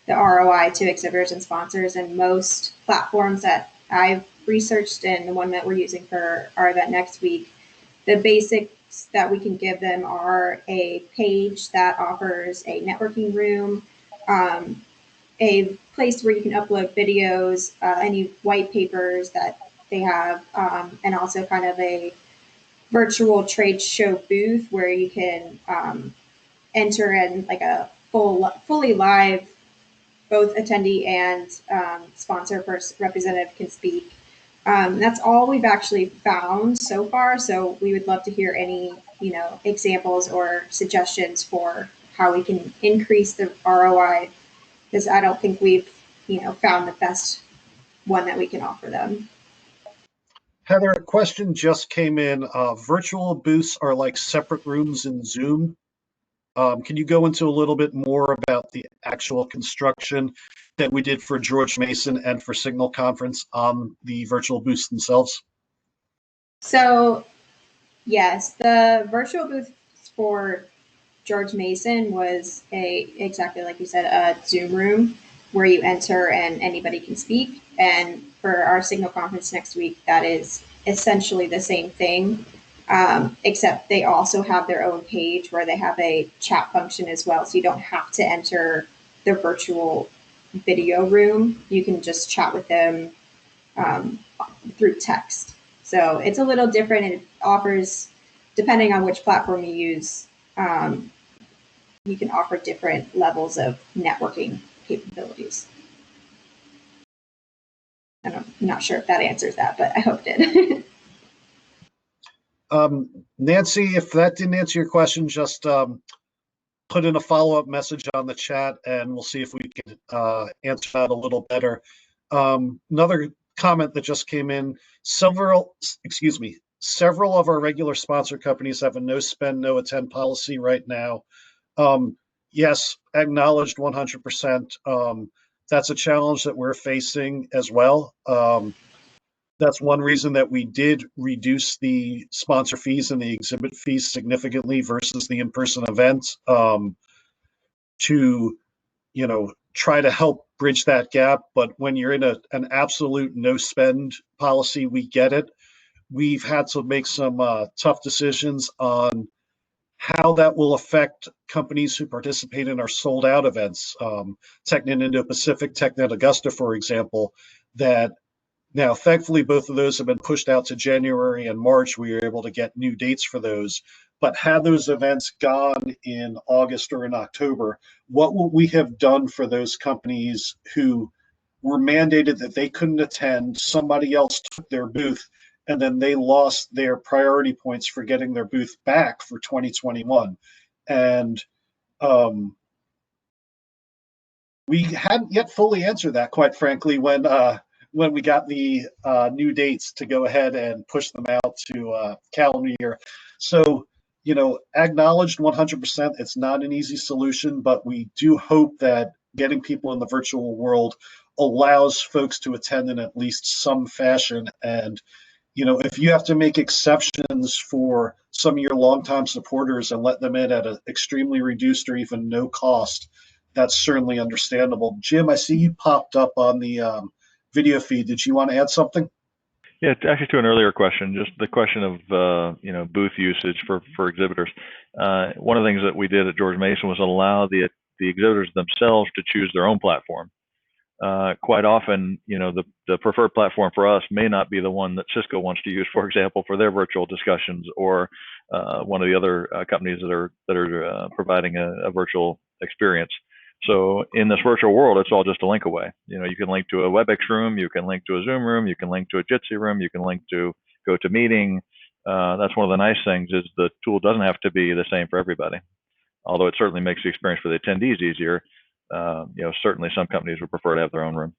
Speaker 5: the ROI to exhibitors and sponsors, and most platforms that I've researched and the one that we're using for our event next week, the basics that we can give them are a page that offers a networking room, a place where you can upload videos, any white papers that they have, and also kind of a virtual trade show booth where you can enter in like a fully live, both attendee and sponsor representative can speak. That's all we've actually found so far. So we would love to hear any, examples or suggestions for how we can increase the ROI, because I don't think we've, found the best one that we can offer them.
Speaker 4: Heather, a question just came in. Virtual booths are like separate rooms in Zoom. Can you go into a little bit more about the actual construction that we did for George Mason and for Signal Conference on the virtual booths themselves?
Speaker 5: So, yes, the virtual booth for George Mason was exactly like you said, a Zoom room. where you enter and anybody can speak. And for our Signal conference next week, that is essentially the same thing, except they also have their own page where they have a chat function as well. So you don't have to enter their virtual video room. You can just chat with them through text. So it's a little different, and it offers, depending on which platform you use, you can offer different levels of networking capabilities. I'm not sure if that answers that, but I hope it did.
Speaker 4: Nancy, if that didn't answer your question, just put in a follow-up message on the chat and we'll see if we can answer that a little better. Another comment that just came in, several of our regular sponsor companies have a no spend, no attend policy right now. Yes, acknowledged 100%. That's a challenge that we're facing as well. That's one reason that we did reduce the sponsor fees and the exhibit fees significantly versus the in-person events, to, try to help bridge that gap. But when you're in an absolute no spend policy, we get it. We've had to make some tough decisions on how that will affect companies who participate in our sold out events. TechNet Indo-Pacific, TechNet Augusta, for example, that now, thankfully, both of those have been pushed out to January and March. We were able to get new dates for those. But had those events gone in August or in October, what would we have done for those companies who were mandated that they couldn't attend? Somebody else took their booth, and then they lost their priority points for getting their booth back for 2021. And we hadn't yet fully answered that, quite frankly, when we got the new dates to go ahead and push them out to calendar year. So, acknowledged 100%, it's not an easy solution, but we do hope that getting people in the virtual world allows folks to attend in at least some fashion. And, if you have to make exceptions for some of your longtime supporters and let them in at an extremely reduced or even no cost, that's certainly understandable. Jim, I see you popped up on the video feed. Did you want to add something?
Speaker 6: Yeah, actually, to an earlier question, just the question of booth usage for exhibitors. One of the things that we did at George Mason was allow the exhibitors themselves to choose their own platform. Quite often, the preferred platform for us may not be the one that Cisco wants to use, for example, for their virtual discussions, or one of the other companies that are providing a virtual experience. So in this virtual world, it's all just a link away. You can link to a WebEx room, you can link to a Zoom room, you can link to a Jitsi room, you can link to GoToMeeting. That's one of the nice things, is the tool doesn't have to be the same for everybody. Although it certainly makes the experience for the attendees easier. Certainly some companies would prefer to have their own room.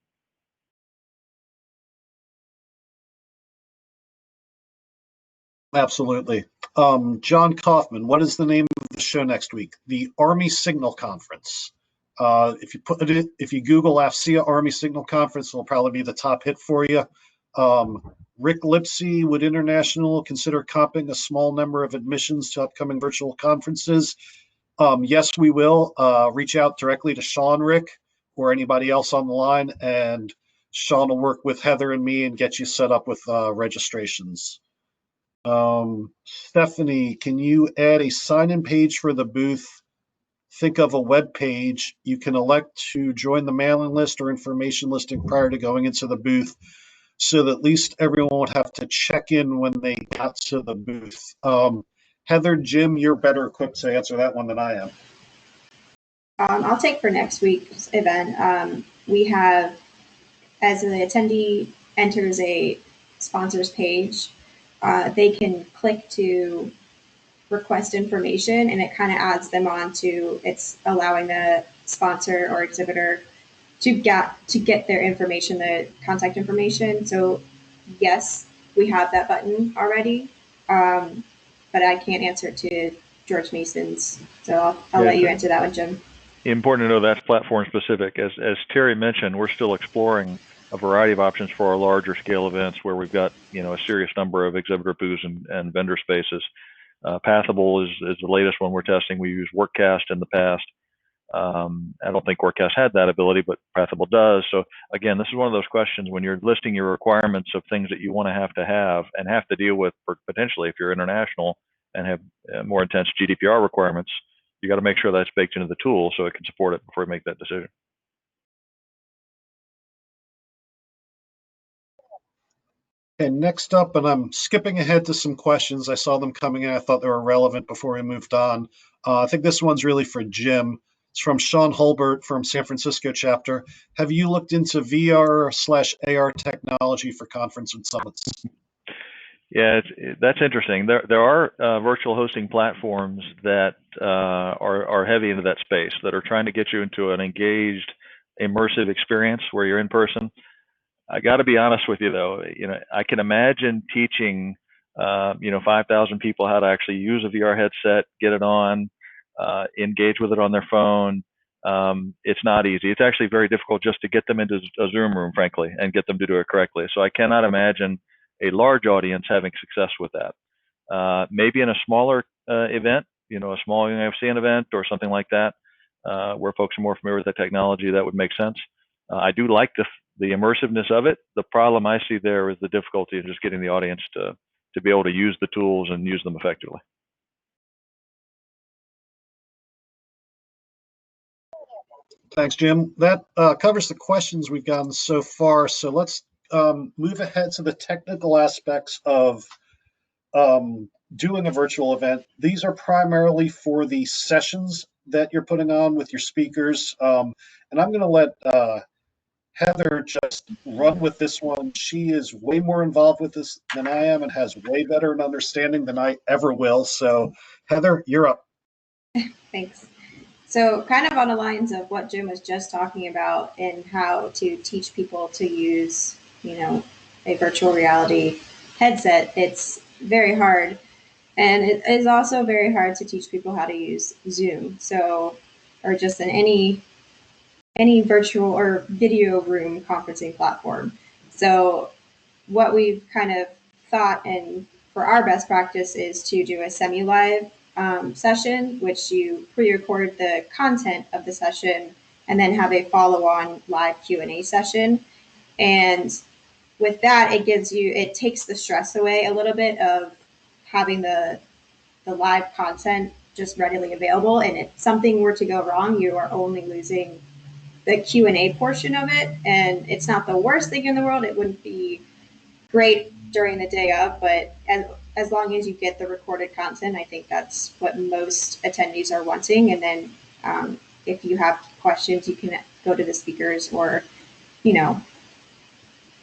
Speaker 4: Absolutely. John Kaufman, what is the name of the show next week? The Army Signal Conference. If you Google AFCEA Army Signal Conference, it'll probably be the top hit for you. Rick Lipsey, would International consider comping a small number of admissions to upcoming virtual conferences? Yes, we will. Reach out directly to Sean, Rick, or anybody else on the line, and Sean will work with Heather and me and get you set up with registrations. Stephanie, can you add a sign-in page for the booth? Think of a web page. You can elect to join the mailing list or information listing prior to going into the booth, so that at least everyone would have to check in when they got to the booth. Heather, Jim, you're better equipped to answer that one than I am.
Speaker 5: I'll take for next week's event. We have, as the attendee enters a sponsors page, they can click to request information, and it kind of adds them on to, it's allowing the sponsor or exhibitor to get their information, the contact information. So yes, we have that button already, but I can't answer to George Mason's, so I'll let you answer that one, Jim.
Speaker 6: Important to know that's platform specific. As Terry mentioned, we're still exploring a variety of options for our larger scale events where we've got a serious number of exhibitor booths and vendor spaces. Pathable is the latest one we're testing. We used Workcast in the past. I don't think Workcast had that ability, but Pathable does. So again, this is one of those questions when you're listing your requirements of things that you want to have and have to deal with potentially if you're international and have more intense GDPR requirements, you got to make sure that's baked into the tool so it can support it before you make that decision.
Speaker 4: And next up, and I'm skipping ahead to some questions. I saw them coming in. I thought they were relevant before we moved on. I think this one's really for Jim. It's from Sean Holbert from San Francisco chapter. Have you looked into VR/AR technology for conference and summits?
Speaker 6: Yeah, that's interesting. There are virtual hosting platforms that are heavy into that space that are trying to get you into an engaged, immersive experience where you're in person. I got to be honest with you, though. I can imagine teaching, 5,000 people how to actually use a VR headset, get it on, engage with it on their phone. It's not easy. It's actually very difficult just to get them into a Zoom room, frankly, and get them to do it correctly. So I cannot imagine a large audience having success with that. Maybe in a smaller event, a small AFCEA event or something like that, where folks are more familiar with the technology, that would make sense. I do like the immersiveness of it. The problem I see there is the difficulty of just getting the audience to be able to use the tools and use them effectively.
Speaker 4: Thanks, Jim. That covers the questions we've gotten so far. So let's move ahead to the technical aspects of doing a virtual event. These are primarily for the sessions that you're putting on with your speakers. And I'm going to let Heather just run with this one. She is way more involved with this than I am and has way better an understanding than I ever will. So Heather, you're up.
Speaker 5: Thanks. So kind of on the lines of what Jim was just talking about and how to teach people to use, a virtual reality headset, it's very hard. And it is also very hard to teach people how to use Zoom. So, or just in any virtual or video room conferencing platform. So what we've kind of thought and for our best practice is to do a semi-live session, which you pre-record the content of the session and then have a follow-on live Q&A session. And with that, it takes the stress away a little bit of having the live content just readily available. And if something were to go wrong, you are only losing the Q&A portion of it. And it's not the worst thing in the world. It wouldn't be great during the day of, but as long as you get the recorded content, I think that's what most attendees are wanting. And then if you have questions, you can go to the speakers or,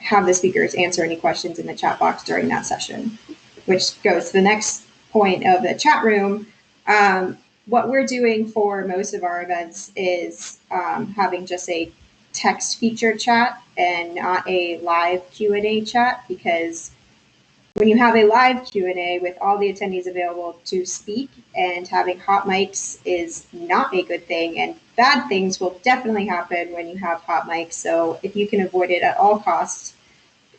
Speaker 5: have the speakers answer any questions in the chat box during that session, which goes to the next point of the chat room. What we're doing for most of our events is having just a text featured chat and not a live Q&A chat, because when you have a live Q&A with all the attendees available to speak, and having hot mics is not a good thing, and bad things will definitely happen when you have hot mics. So if you can avoid it at all costs,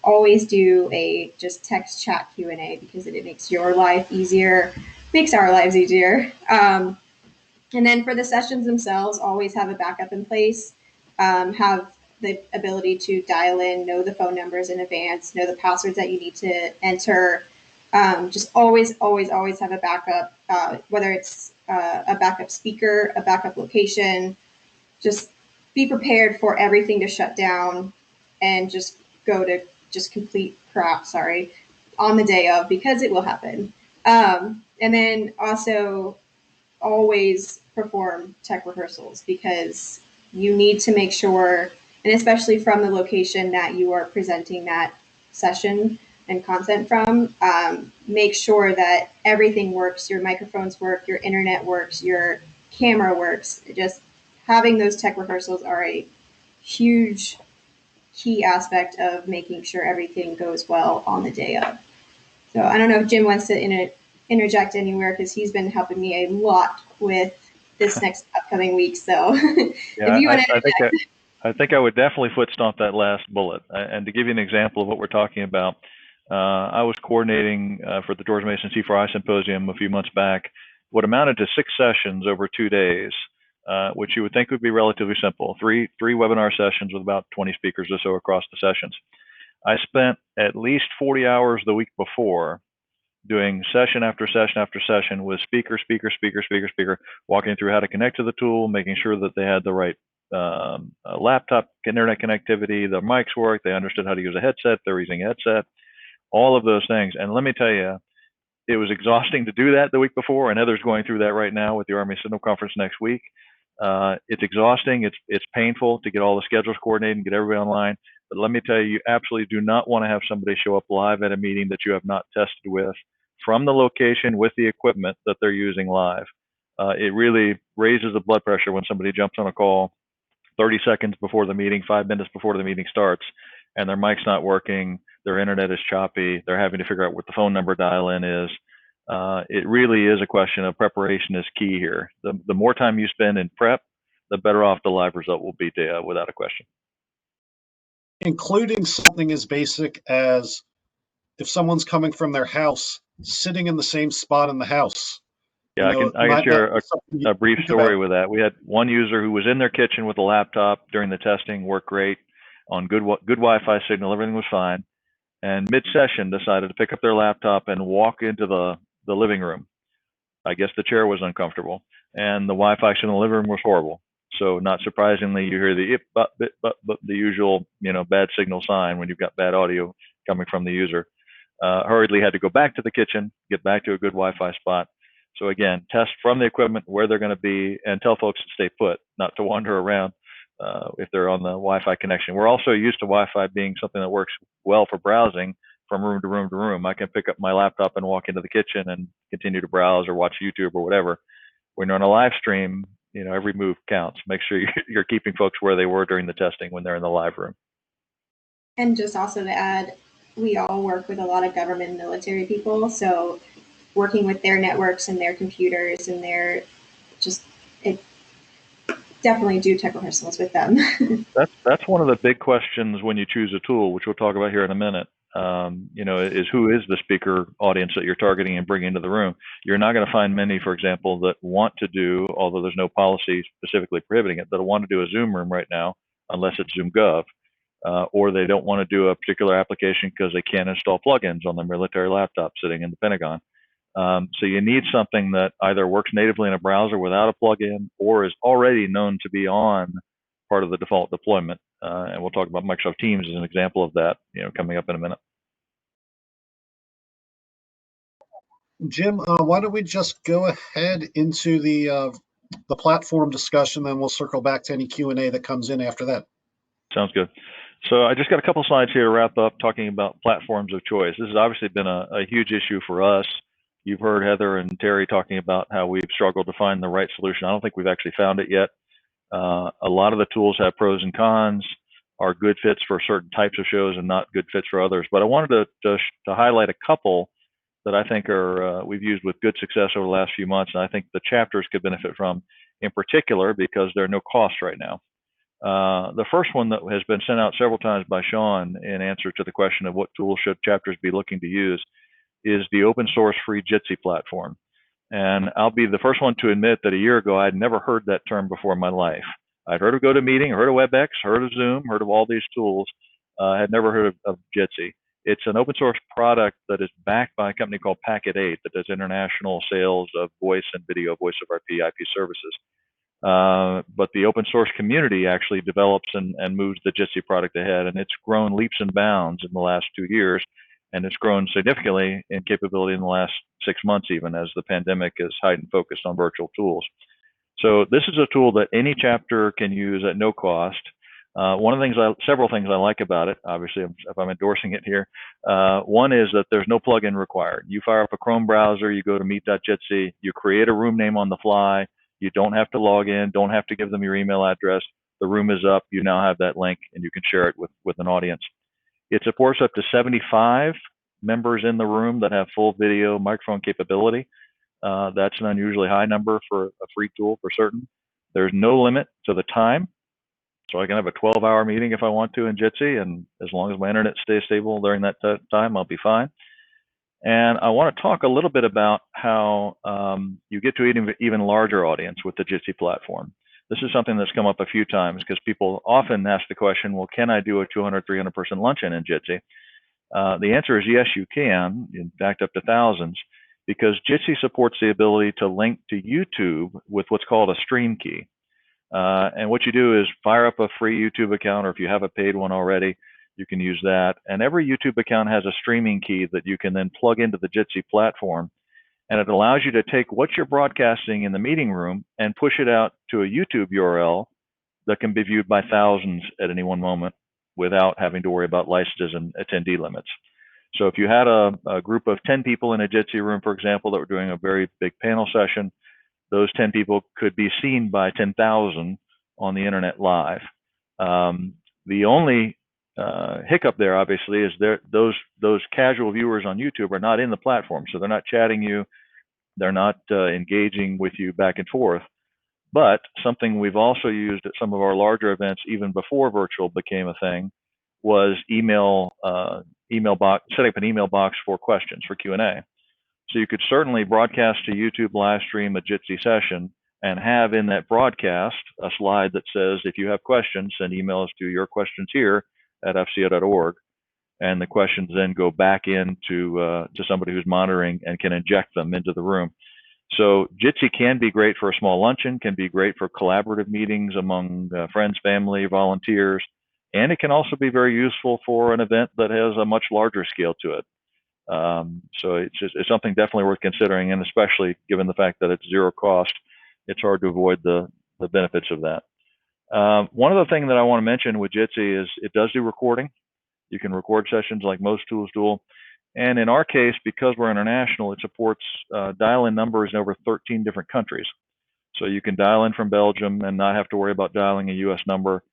Speaker 5: always do a just text chat Q&A, because it makes your life easier, makes our lives easier. And then for the sessions themselves, always have a backup in place, have the ability to dial in, know the phone numbers in advance, know the passwords that you need to enter. Just always have a backup, whether it's a backup speaker, a backup location. Just be prepared for everything to shut down and just go to just complete crap, on the day of, because it will happen. And then also always perform tech rehearsals, because you need to make sure, and especially from the location that you are presenting that session and content from, make sure that everything works, your microphones work, your internet works, your camera works. Just having those tech rehearsals are a huge key aspect of making sure everything goes well on the day of. So I don't know if Jim wants to interject anywhere, because he's been helping me a lot with this next upcoming week. So
Speaker 6: yeah,
Speaker 5: if you want
Speaker 6: to, I think I would definitely foot stomp that last bullet. And to give you an example of what we're talking about, I was coordinating for the George Mason C4I Symposium a few months back, what amounted to 6 sessions over 2 days which you would think would be relatively simple. Three webinar sessions with about 20 speakers or so across the sessions. I spent at least 40 hours the week before doing session after session after session with speaker, walking through how to connect to the tool, making sure that they had the right laptop internet connectivity, the mics work, they understood how to use a headset, they're using a headset, all of those things. And let me tell you, it was exhausting to do that the week before, and Heather's going through that right now with the Army Signal Conference next week. It's exhausting. It's painful to get all the schedules coordinated and get everybody online. But let me tell you, you absolutely do not want to have somebody show up live at a meeting that you have not tested with from the location with the equipment that they're using live. It really raises the blood pressure when somebody jumps on a call 30 seconds before the meeting, 5 minutes before the meeting starts, and their mic's not working, their internet is choppy, they're having to figure out what the phone number dial-in is. It really is a question of preparation is key here. The more time you spend in prep, the better off the live result will be, without a question.
Speaker 4: Including something as basic as if someone's coming from their house, sitting in the same spot in the house.
Speaker 6: Yeah, I can share a brief story with that. We had one user who was in their kitchen with a laptop during the testing, worked great on good Wi-Fi signal, everything was fine, and mid-session decided to pick up their laptop and walk into the living room. I guess the chair was uncomfortable, and the Wi-Fi signal in the living room was horrible. So not surprisingly, you hear the the usual, bad signal sign when you've got bad audio coming from the user. Hurriedly had to go back to the kitchen, get back to a good Wi-Fi spot. So again, test from the equipment where they're going to be, and tell folks to stay put, not to wander around if they're on the Wi-Fi connection. We're also used to Wi-Fi being something that works well for browsing from room to room to room. I can pick up my laptop and walk into the kitchen and continue to browse or watch YouTube or whatever. When you're on a live stream, every move counts. Make sure you're keeping folks where they were during the testing when they're in the live room.
Speaker 5: And just also to add, we all work with a lot of government and military people, so working with their networks and their computers and definitely do tech rehearsals with them.
Speaker 6: That's one of the big questions when you choose a tool, which we'll talk about here in a minute. Is who is the speaker audience that you're targeting and bringing into the room? You're not going to find many, for example, that want to do, although there's no policy specifically prohibiting it, that want to do a Zoom room right now, unless it's Zoom Gov, or they don't want to do a particular application because they can't install plugins on their military laptop sitting in the Pentagon. So you need something that either works natively in a browser without a plugin or is already known to be on part of the default deployment. And we'll talk about Microsoft Teams as an example of that, coming up in a minute.
Speaker 4: Jim, why don't we just go ahead into the platform discussion, then we'll circle back to any Q&A that comes in after that.
Speaker 6: Sounds good. So I just got a couple slides here to wrap up talking about platforms of choice. This has obviously been a huge issue for us. You've heard Heather and Terry talking about how we've struggled to find the right solution. I don't think we've actually found it yet. A lot of the tools have pros and cons, are good fits for certain types of shows and not good fits for others. But I wanted to highlight a couple that I think are we've used with good success over the last few months, and I think the chapters could benefit from in particular because they're no cost right now. The first one that has been sent out several times by Sean in answer to the question of what tools should chapters be looking to use is the open source free Jitsi platform. And I'll be the first one to admit that a year ago, I'd never heard that term before in my life. I'd heard of GoToMeeting, heard of WebEx, heard of Zoom, heard of all these tools, had never heard of Jitsi. It's an open source product that is backed by a company called Packet8 that does international sales of voice and video, voice over IP services. But the open source community actually develops and moves the Jitsi product ahead, and it's grown leaps and bounds in the last 2 years, and it's grown significantly in capability in the last 6 months, even as the pandemic has heightened focus on virtual tools. So this is a tool that any chapter can use at no cost. Several things I like about it, obviously, if I'm endorsing it here. One is that there's no plugin required. You fire up a Chrome browser, you go to meet.jitsi, you create a room name on the fly. You don't have to log in, don't have to give them your email address. The room is up, you now have that link, and you can share it with an audience. It supports up to 75 members in the room that have full video microphone capability. That's an unusually high number for a free tool for certain. There's no limit to the time. So I can have a 12-hour meeting if I want to in Jitsi, and as long as my internet stays stable during that time, I'll be fine. And I want to talk a little bit about how you get to an even larger audience with the Jitsi platform. This is something that's come up a few times because people often ask the question, well, can I do a 200, 300 person luncheon in Jitsi? The answer is yes, you can, in fact, up to thousands, because Jitsi supports the ability to link to YouTube with what's called a stream key. And what you do is fire up a free YouTube account, or if you have a paid one already, you can use that. And every YouTube account has a streaming key that you can then plug into the Jitsi platform. And it allows you to take what you're broadcasting in the meeting room and push it out to a YouTube URL that can be viewed by thousands at any one moment without having to worry about licenses and attendee limits. So if you had a group of 10 people in a Jitsi room, for example, that were doing a very big panel session, those 10 people could be seen by 10,000 on the internet live. The only hiccup there, obviously, is those casual viewers on YouTube are not in the platform, so they're not chatting you, they're not engaging with you back and forth. But something we've also used at some of our larger events, even before virtual became a thing, was email box, setting up an email box for questions for Q&A. So you could certainly broadcast to YouTube live stream a Jitsi session and have in that broadcast a slide that says, if you have questions, send emails to your questions here at AFCEA.org. And the questions then go back into to somebody who's monitoring and can inject them into the room. So Jitsi can be great for a small luncheon, can be great for collaborative meetings among friends, family, volunteers, and it can also be very useful for an event that has a much larger scale to it. So it's something definitely worth considering, and especially given the fact that it's zero cost, it's hard to avoid the benefits of that. One other thing that I want to mention with Jitsi is it does do recording. You can record sessions like most tools do. And in our case, because we're international, it supports dial-in numbers in over 13 different countries. So you can dial in from Belgium and not have to worry about dialing a US number,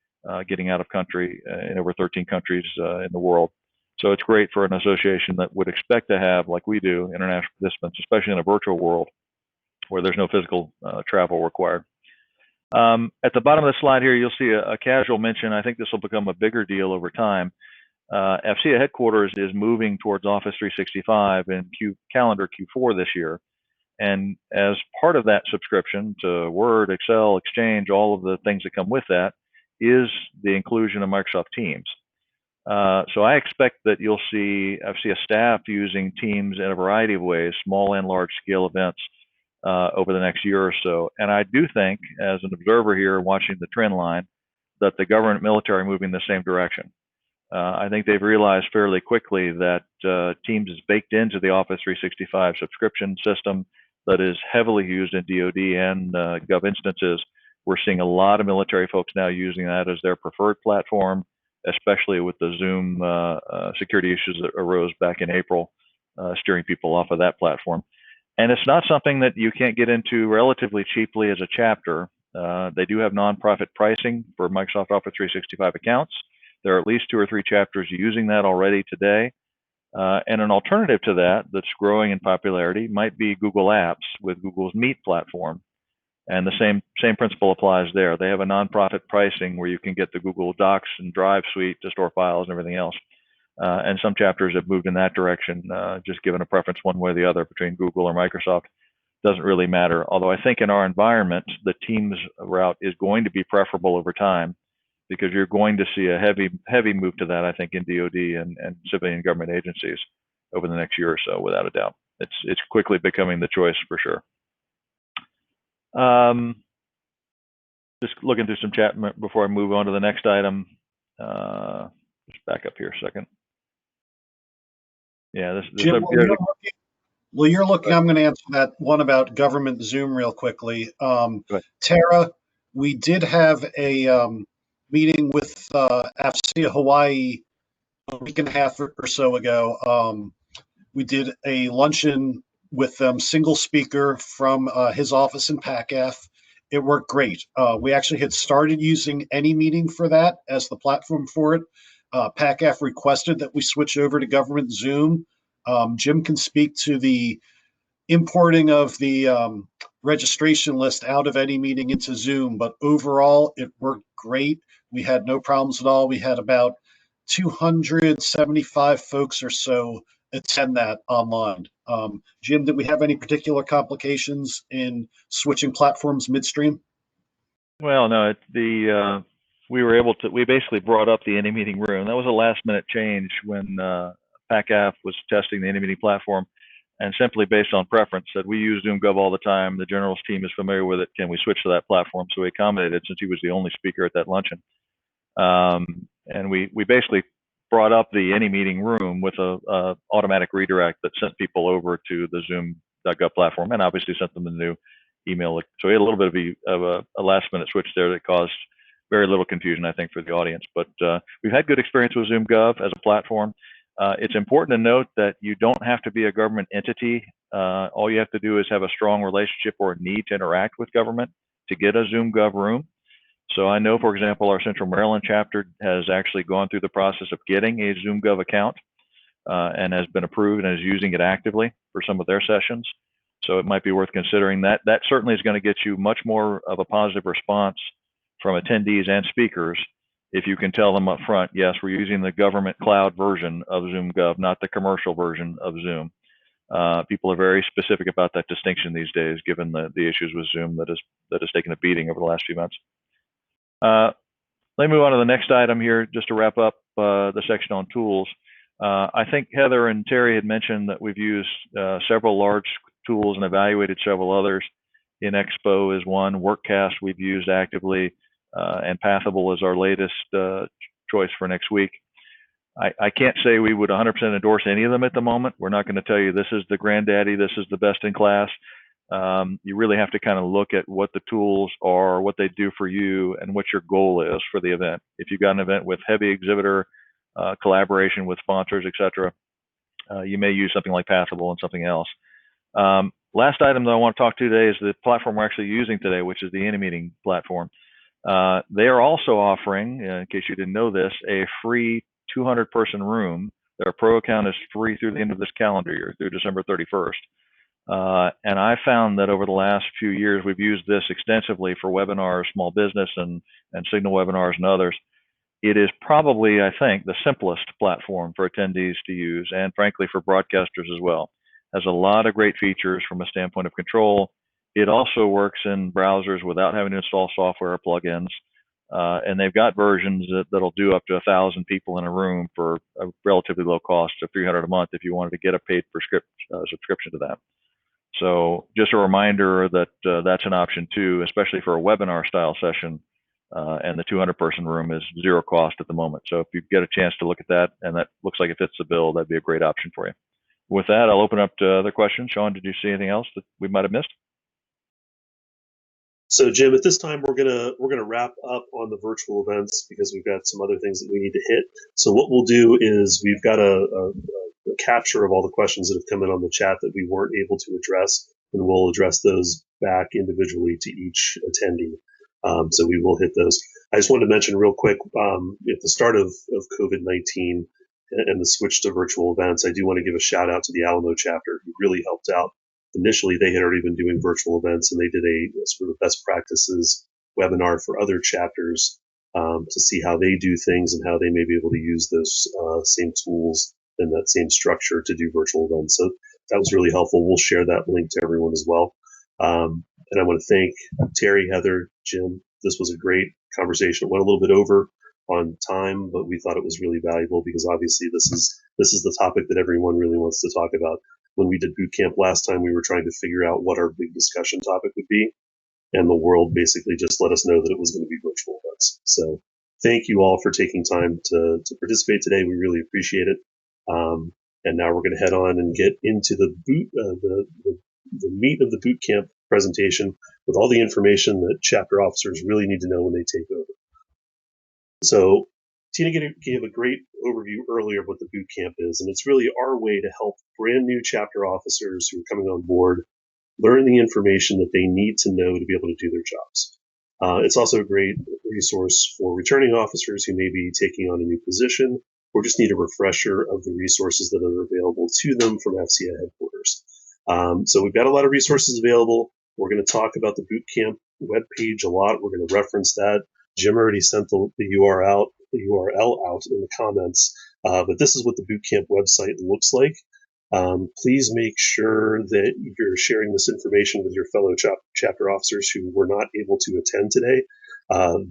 Speaker 6: getting out of country in over 13 countries in the world. So it's great for an association that would expect to have, like we do, international participants, especially in a virtual world where there's no physical travel required. At the bottom of the slide here, you'll see a casual mention. I think this will become a bigger deal over time. AFCEA headquarters is moving towards Office 365 in calendar Q4 this year. And as part of that subscription to Word, Excel, Exchange, all of the things that come with that, is the inclusion of Microsoft Teams. So I expect that you'll see AFCEA staff using Teams in a variety of ways, small and large scale events over the next year or so. And I do think, as an observer here watching the trend line, that the government military are moving in the same direction. I think they've realized fairly quickly that Teams is baked into the Office 365 subscription system that is heavily used in DoD and Gov instances. We're seeing a lot of military folks now using that as their preferred platform, especially with the Zoom security issues that arose back in April, steering people off of that platform. And it's not something that you can't get into relatively cheaply as a chapter. They do have nonprofit pricing for Microsoft Office 365 accounts. There are at least 2 or 3 chapters using that already today. And an alternative to that that's growing in popularity might be Google Apps with Google's Meet platform. And the same principle applies there. They have a nonprofit pricing where you can get the Google Docs and Drive suite to store files and everything else. And some chapters have moved in that direction, just given a preference one way or the other between Google or Microsoft. Doesn't really matter. Although I think in our environment, the Teams route is going to be preferable over time, because you're going to see a heavy move to that, I think, in DoD and civilian government agencies over the next year or so, without a doubt. It's quickly becoming the choice for sure. Just looking through some chat before I move on to the next item. Just back up here a second. Yeah,
Speaker 4: Jim, while you're looking, I'm going to answer that one about government Zoom real quickly. Tara, we did have a meeting with AFCEA Hawaii a week and a half or so ago. We did a luncheon with them, single speaker from his office in PACAF. It worked great. We actually had started using AnyMeeting for that as the platform for it. PACAF requested that we switch over to government Zoom. Jim can speak to the importing of the registration list out of AnyMeeting into Zoom, but overall it worked great. We had no problems at all. We had about 275 folks or so attend that online. Jim, did we have any particular complications in switching platforms midstream?
Speaker 6: Well, no, we were able to. We basically brought up the any-meeting room. That was a last-minute change when PACAF was testing the any-meeting platform, and simply based on preference, said we use ZoomGov all the time. The generals team is familiar with it. Can we switch to that platform? So we accommodated since he was the only speaker at that luncheon. And we basically brought up the any-meeting room with a automatic redirect that sent people over to the Zoom.gov platform, and obviously sent them the new email. So we had a little bit of a last-minute switch there that caused very little confusion, I think, for the audience. But we've had good experience with ZoomGov as a platform. It's important to note that you don't have to be a government entity. All you have to do is have a strong relationship or a need to interact with government to get a ZoomGov room. So I know, for example, our Central Maryland chapter has actually gone through the process of getting a ZoomGov account and has been approved and is using it actively for some of their sessions. So it might be worth considering that. That certainly is going to get you much more of a positive response from attendees and speakers if you can tell them up front, yes, we're using the government cloud version of ZoomGov, not the commercial version of Zoom. People are very specific about that distinction these days, given the issues with Zoom that has taken a beating over the last few months. Let me move on to the next item here, just to wrap up the section on tools. I think Heather and Terry had mentioned that we've used several large tools and evaluated several others. In Expo is one, Workcast we've used actively, and Pathable is our latest choice for next week. I can't say we would 100% endorse any of them at the moment. We're not going to tell you this is the granddaddy, this is the best in class. You really have to kind of look at what the tools are, what they do for you, and what your goal is for the event. If you've got an event with heavy exhibitor collaboration with sponsors, etc., you may use something like Pathable and something else. Last item that I want to talk to today is the platform we're actually using today, which is the any-meeting platform. They are also offering, in case you didn't know this, a free 200-person room. Their pro account is free through the end of this calendar year, through December 31st. And I found that over the last few years, we've used this extensively for webinars, small business, and Signal webinars and others. It is probably, I think, the simplest platform for attendees to use, and frankly for broadcasters as well. Has a lot of great features from a standpoint of control. It also works in browsers without having to install software or plugins. And they've got versions that'll do up to 1,000 people in a room for a relatively low cost of $300 a month if you wanted to get a paid subscription to that. So just a reminder that that's an option too, especially for a webinar style session. And the 200-person room is zero cost at the moment. So if you get a chance to look at that and that looks like it fits the bill, that'd be a great option for you. With that, I'll open up to other questions. Sean, did you see anything else that we might have missed?
Speaker 1: So Jim, at this time we're gonna wrap up on the virtual events because we've got some other things that we need to hit. So what we'll do is we've got a capture of all the questions that have come in on the chat that we weren't able to address, and we'll address those back individually to each attendee. So we will hit those. I just wanted to mention real quick, at the start of COVID-19 and the switch to virtual events, I do want to give a shout out to the Alamo chapter who really helped out. Initially, they had already been doing virtual events, and they did a sort of best practices webinar for other chapters to see how they do things and how they may be able to use those same tools and that same structure to do virtual events. So that was really helpful. We'll share that link to everyone as well. And I want to thank Terry, Heather, Jim. This was a great conversation. It went a little bit over on time, but we thought it was really valuable because obviously this is the topic that everyone really wants to talk about. When we did boot camp last time, we were trying to figure out what our big discussion topic would be, and the world basically just let us know that it was going to be virtual events. So thank you all for taking time to participate today. We really appreciate it. And now we're going to head on and get into the meat of the boot camp presentation with all the information that chapter officers really need to know when they take over. So Tina gave a great overview earlier of what the boot camp is, and it's really our way to help brand new chapter officers who are coming on board learn the information that they need to know to be able to do their jobs. It's also a great resource for returning officers who may be taking on a new position or just need a refresher of the resources that are available to them from AFCEA headquarters. So we've got a lot of resources available. We're going to talk about the bootcamp webpage a lot. We're going to reference that. Jim already sent the URL out in the comments, but this is what the bootcamp website looks like. Please make sure that you're sharing this information with your fellow chapter officers who were not able to attend today.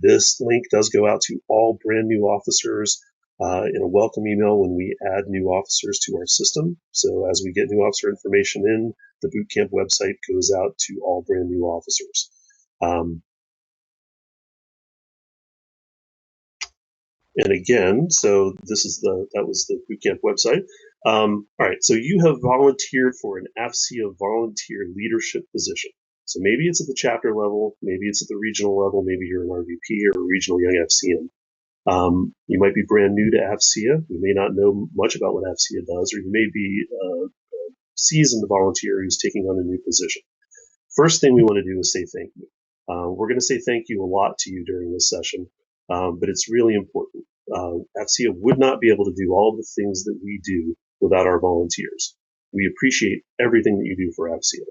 Speaker 1: This link does go out to all brand new officers in a welcome email when we add new officers to our system. So as we get new officer information in, the bootcamp website goes out to all brand new officers. And again, so that was the bootcamp website. All right, so you have volunteered for an AFCEA volunteer leadership position. So maybe it's at the chapter level, maybe it's at the regional level, maybe you're an RVP or a regional young FCM. You might be brand new to AFCEA. You may not know much about what AFCEA does, or you may be a seasoned volunteer who's taking on a new position. First thing we want to do is say thank you. We're going to say thank you a lot to you during this session, but it's really important. AFCEA would not be able to do all the things that we do without our volunteers. We appreciate everything that you do for AFCEA.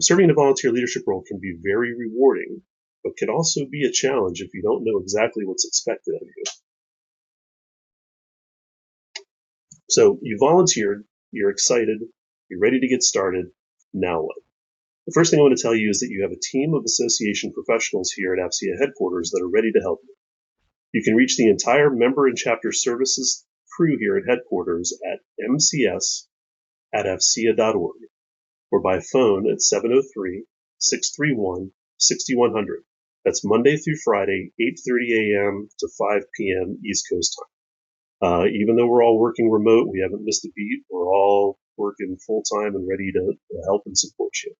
Speaker 1: Serving in a volunteer leadership role can be very rewarding, but can also be a challenge if you don't know exactly what's expected of you. So you volunteered, you're excited, you're ready to get started. Now what? The first thing I want to tell you is that you have a team of association professionals here at AFCEA headquarters that are ready to help you. You can reach the entire member and chapter services crew here at headquarters at mcs@afcea.org or by phone at 703-631-6100. That's Monday through Friday, 8:30 a.m. to 5 p.m. East Coast time. Even though we're all working remote, we haven't missed a beat. We're all working full time and ready to help and support you.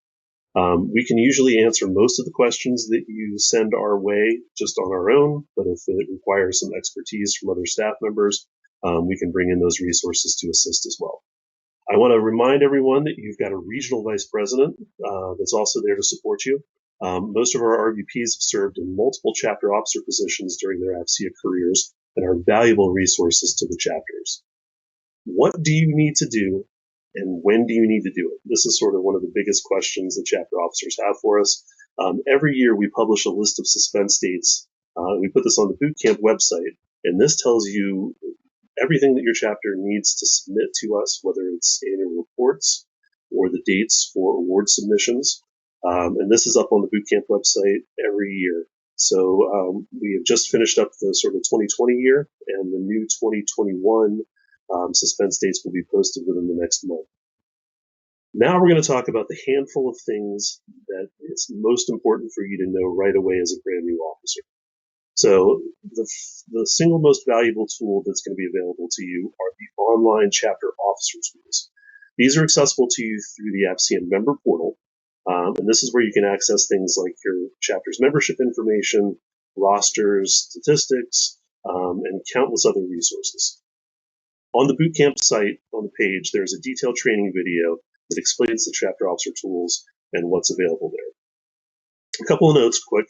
Speaker 1: We can usually answer most of the questions that you send our way just on our own, but if it requires some expertise from other staff members, we can bring in those resources to assist as well. I want to remind everyone that you've got a regional vice president that's also there to support you. Most of our RVPs have served in multiple chapter officer positions during their AFCEA careers and are valuable resources to the chapters. What do you need to do and when do you need to do it? This is sort of one of the biggest questions that chapter officers have for us. Every year we publish a list of suspense dates. We put this on the bootcamp website, and this tells you everything that your chapter needs to submit to us, whether it's annual reports or the dates for award submissions. And this is up on the bootcamp website every year. So we have just finished up the sort of 2020 year, and the new 2021 suspense dates will be posted within the next month. Now we're going to talk about the handful of things that it's most important for you to know right away as a brand new officer. So the single most valuable tool that's going to be available to you are the online chapter officer tools. These are accessible to you through the AFCEA member portal. And this is where you can access things like your chapter's membership information, rosters, statistics, and countless other resources. On the bootcamp site, on the page, there's a detailed training video that explains the chapter officer tools and what's available there. A couple of notes quick.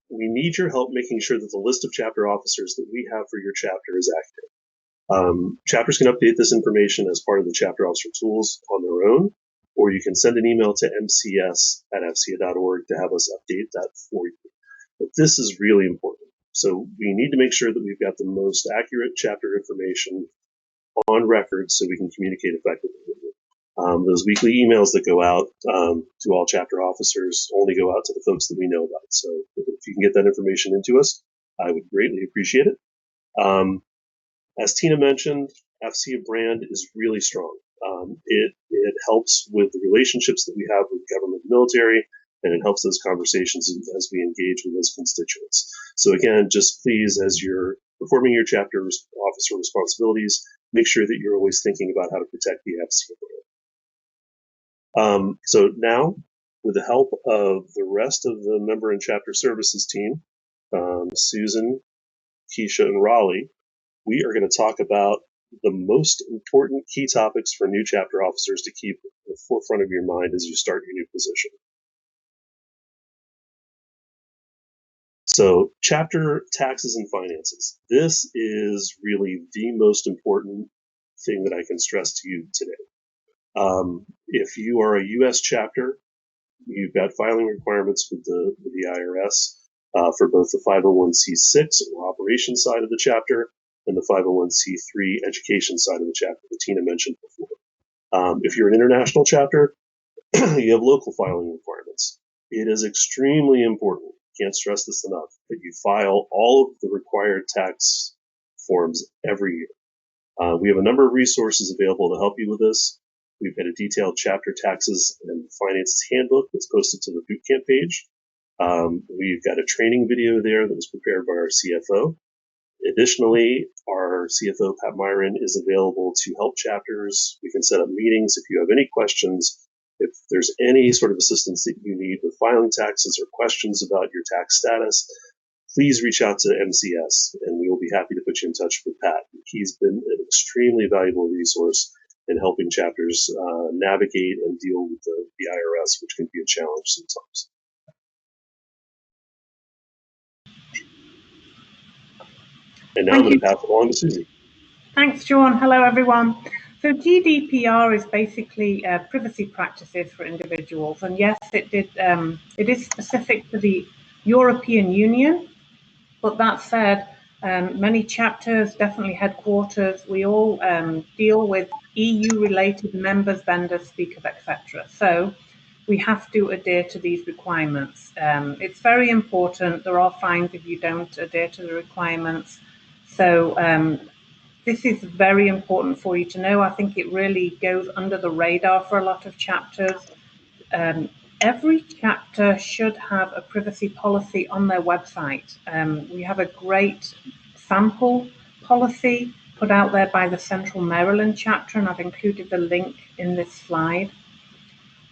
Speaker 1: We need your help making sure that the list of chapter officers that we have for your chapter is accurate. Chapters can update this information as part of the chapter officer tools on their own, or you can send an email to mcs@afcea.org to have us update that for you. But this is really important. So we need to make sure that we've got the most accurate chapter information on record so we can communicate effectively with you. Those weekly emails that go out to all chapter officers only go out to the folks that we know about. So if you can get that information into us, I would greatly appreciate it. As Tina mentioned, AFCEA brand is really strong. It helps with the relationships that we have with government and military, and it helps those conversations as we engage with those constituents. So again, just please, as you're performing your chapter officer responsibilities, make sure that you're always thinking about how to protect the AFCEA brand. So now, with the help of the rest of the member and chapter services team, Susan, Keisha, and Raleigh, we are going to talk about the most important key topics for new chapter officers to keep at the forefront of your mind as you start your new position. So, chapter taxes and finances. This is really the most important thing that I can stress to you today. If you are a U.S. chapter, you've got filing requirements with the IRS for both the 501c6 or operations side of the chapter and the 501c3 education side of the chapter that Tina mentioned before. If you're an international chapter, you have local filing requirements. It is extremely important. can't stress this enough, that you file all of the required tax forms every year. We have a number of resources available to help you with this. We've got a detailed chapter taxes and finances handbook that's posted to the bootcamp page. We've got a training video there that was prepared by our CFO. Additionally, our CFO, Pat Myron, is available to help chapters. We can set up meetings if you have any questions. If there's any sort of assistance that you need with filing taxes or questions about your tax status, please reach out to MCS and we will be happy to put you in touch with Pat. He's been an extremely valuable resource in helping chapters navigate and deal with the IRS, which can be a challenge sometimes. And now I'm going to pass it along to Susie.
Speaker 7: Thanks, Sean. Hello, everyone. So GDPR is basically privacy practices for individuals. And yes, it is specific to the European Union. But that said, many chapters, definitely headquarters, we all deal with EU-related members, vendors, speakers, etc. So we have to adhere to these requirements. It's very important. There are fines if you don't adhere to the requirements. So this is very important for you to know. I think it really goes under the radar for a lot of chapters. Every chapter should have a privacy policy on their website. We have a great sample policy put out there by the Central Maryland chapter, and I've included the link in this slide.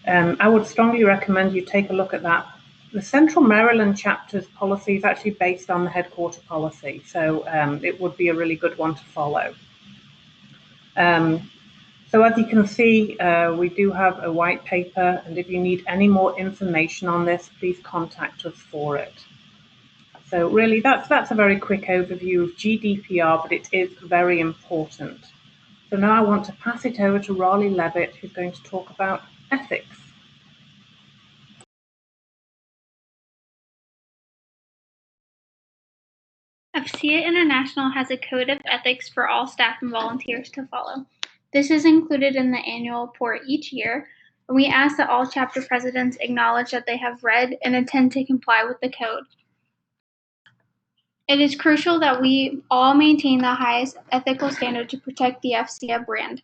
Speaker 7: I would strongly recommend you take a look at that. The Central Maryland chapter's policy is actually based on the headquarter policy, so it would be a really good one to follow. So as you can see, we do have a white paper, and if you need any more information on this, please contact us for it. So really, that's a very quick overview of GDPR, but it is very important. So now I want to pass it over to Raleigh Levitt, who's going to talk about ethics.
Speaker 8: AFCEA International has a code of ethics for all staff and volunteers to follow. This is included in the annual report each year, and we ask that all chapter presidents acknowledge that they have read and intend to comply with the code. It is crucial that we all maintain the highest ethical standard to protect the AFCEA brand.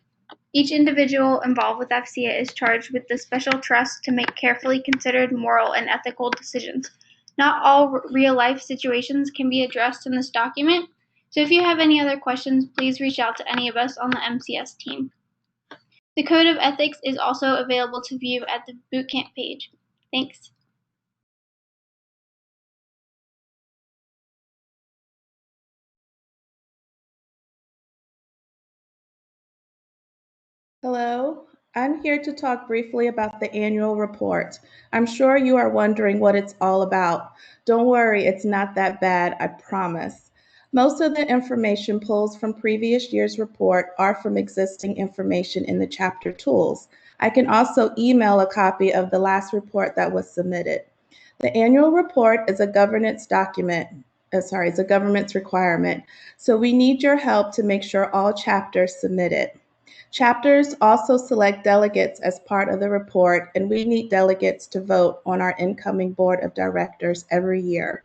Speaker 8: Each individual involved with AFCEA is charged with the special trust to make carefully considered moral and ethical decisions. Not all real-life situations can be addressed in this document, so if you have any other questions, please reach out to any of us on the MCS team. The Code of Ethics is also available to view at the Bootcamp page. Thanks.
Speaker 9: Hello, I'm here to talk briefly about the annual report. I'm sure you are wondering what it's all about. Don't worry, it's not that bad, I promise. Most of the information pulled from previous year's report are from existing information in the chapter tools. I can also email a copy of the last report that was submitted. The annual report is a governance document. It's a government's requirement. So we need your help to make sure all chapters submit it. Chapters also select delegates as part of the report, and we need delegates to vote on our incoming board of directors every year.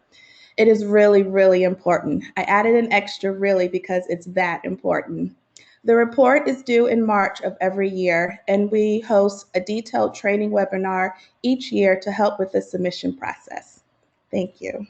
Speaker 9: It is really, really important. I added an extra really because it's that important. The report is due in March of every year, and we host a detailed training webinar each year to help with the submission process. Thank you.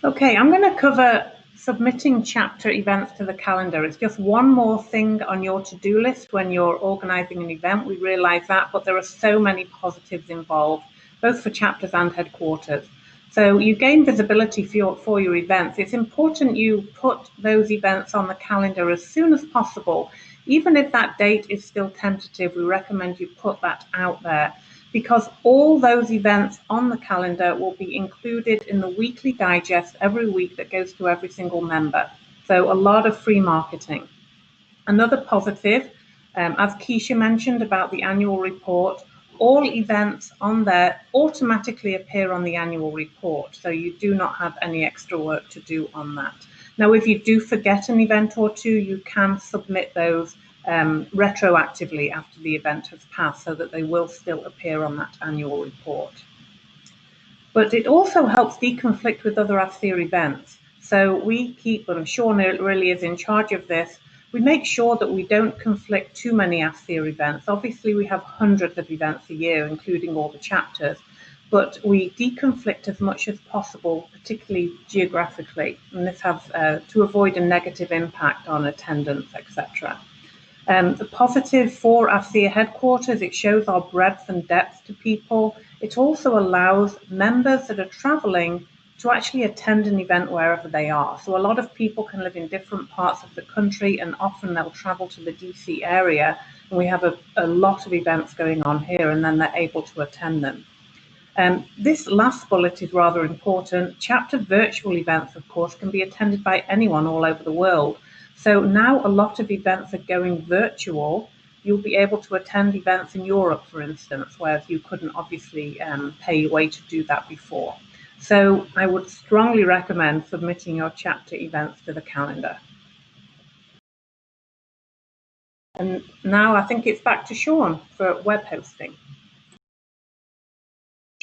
Speaker 7: Okay, I'm going to cover submitting chapter events to the calendar. It's just one more thing on your to-do list when you're organizing an event. We realize that, but there are so many positives involved, both for chapters and headquarters. So you gain visibility for your events. It's important you put those events on the calendar as soon as possible. Even if that date is still tentative, we recommend you put that out there, because all those events on the calendar will be included in the weekly digest every week that goes to every single member. So a lot of free marketing. Another positive, as Keisha mentioned about the annual report, all events on there automatically appear on the annual report. So you do not have any extra work to do on that. Now, if you do forget an event or two, you can submit those retroactively after the event has passed, so that they will still appear on that annual report. But it also helps deconflict with other AFCEA events. So we keep, and Sean really is in charge of this, we make sure that we don't conflict too many AFCEA events. Obviously, we have hundreds of events a year, including all the chapters, but we deconflict as much as possible, particularly geographically, and this has to avoid a negative impact on attendance, etc. The positive for AFCEA headquarters, it shows our breadth and depth to people. It also allows members that are traveling to actually attend an event wherever they are. So a lot of people can live in different parts of the country, and often they'll travel to the DC area, and we have a lot of events going on here, and then they're able to attend them. This last bullet is rather important. Chapter virtual events, of course, can be attended by anyone all over the world. So now a lot of events are going virtual. You'll be able to attend events in Europe, for instance, whereas you couldn't obviously pay your way to do that before. So I would strongly recommend submitting your chapter events to the calendar. And now I think it's back to Sean for web hosting.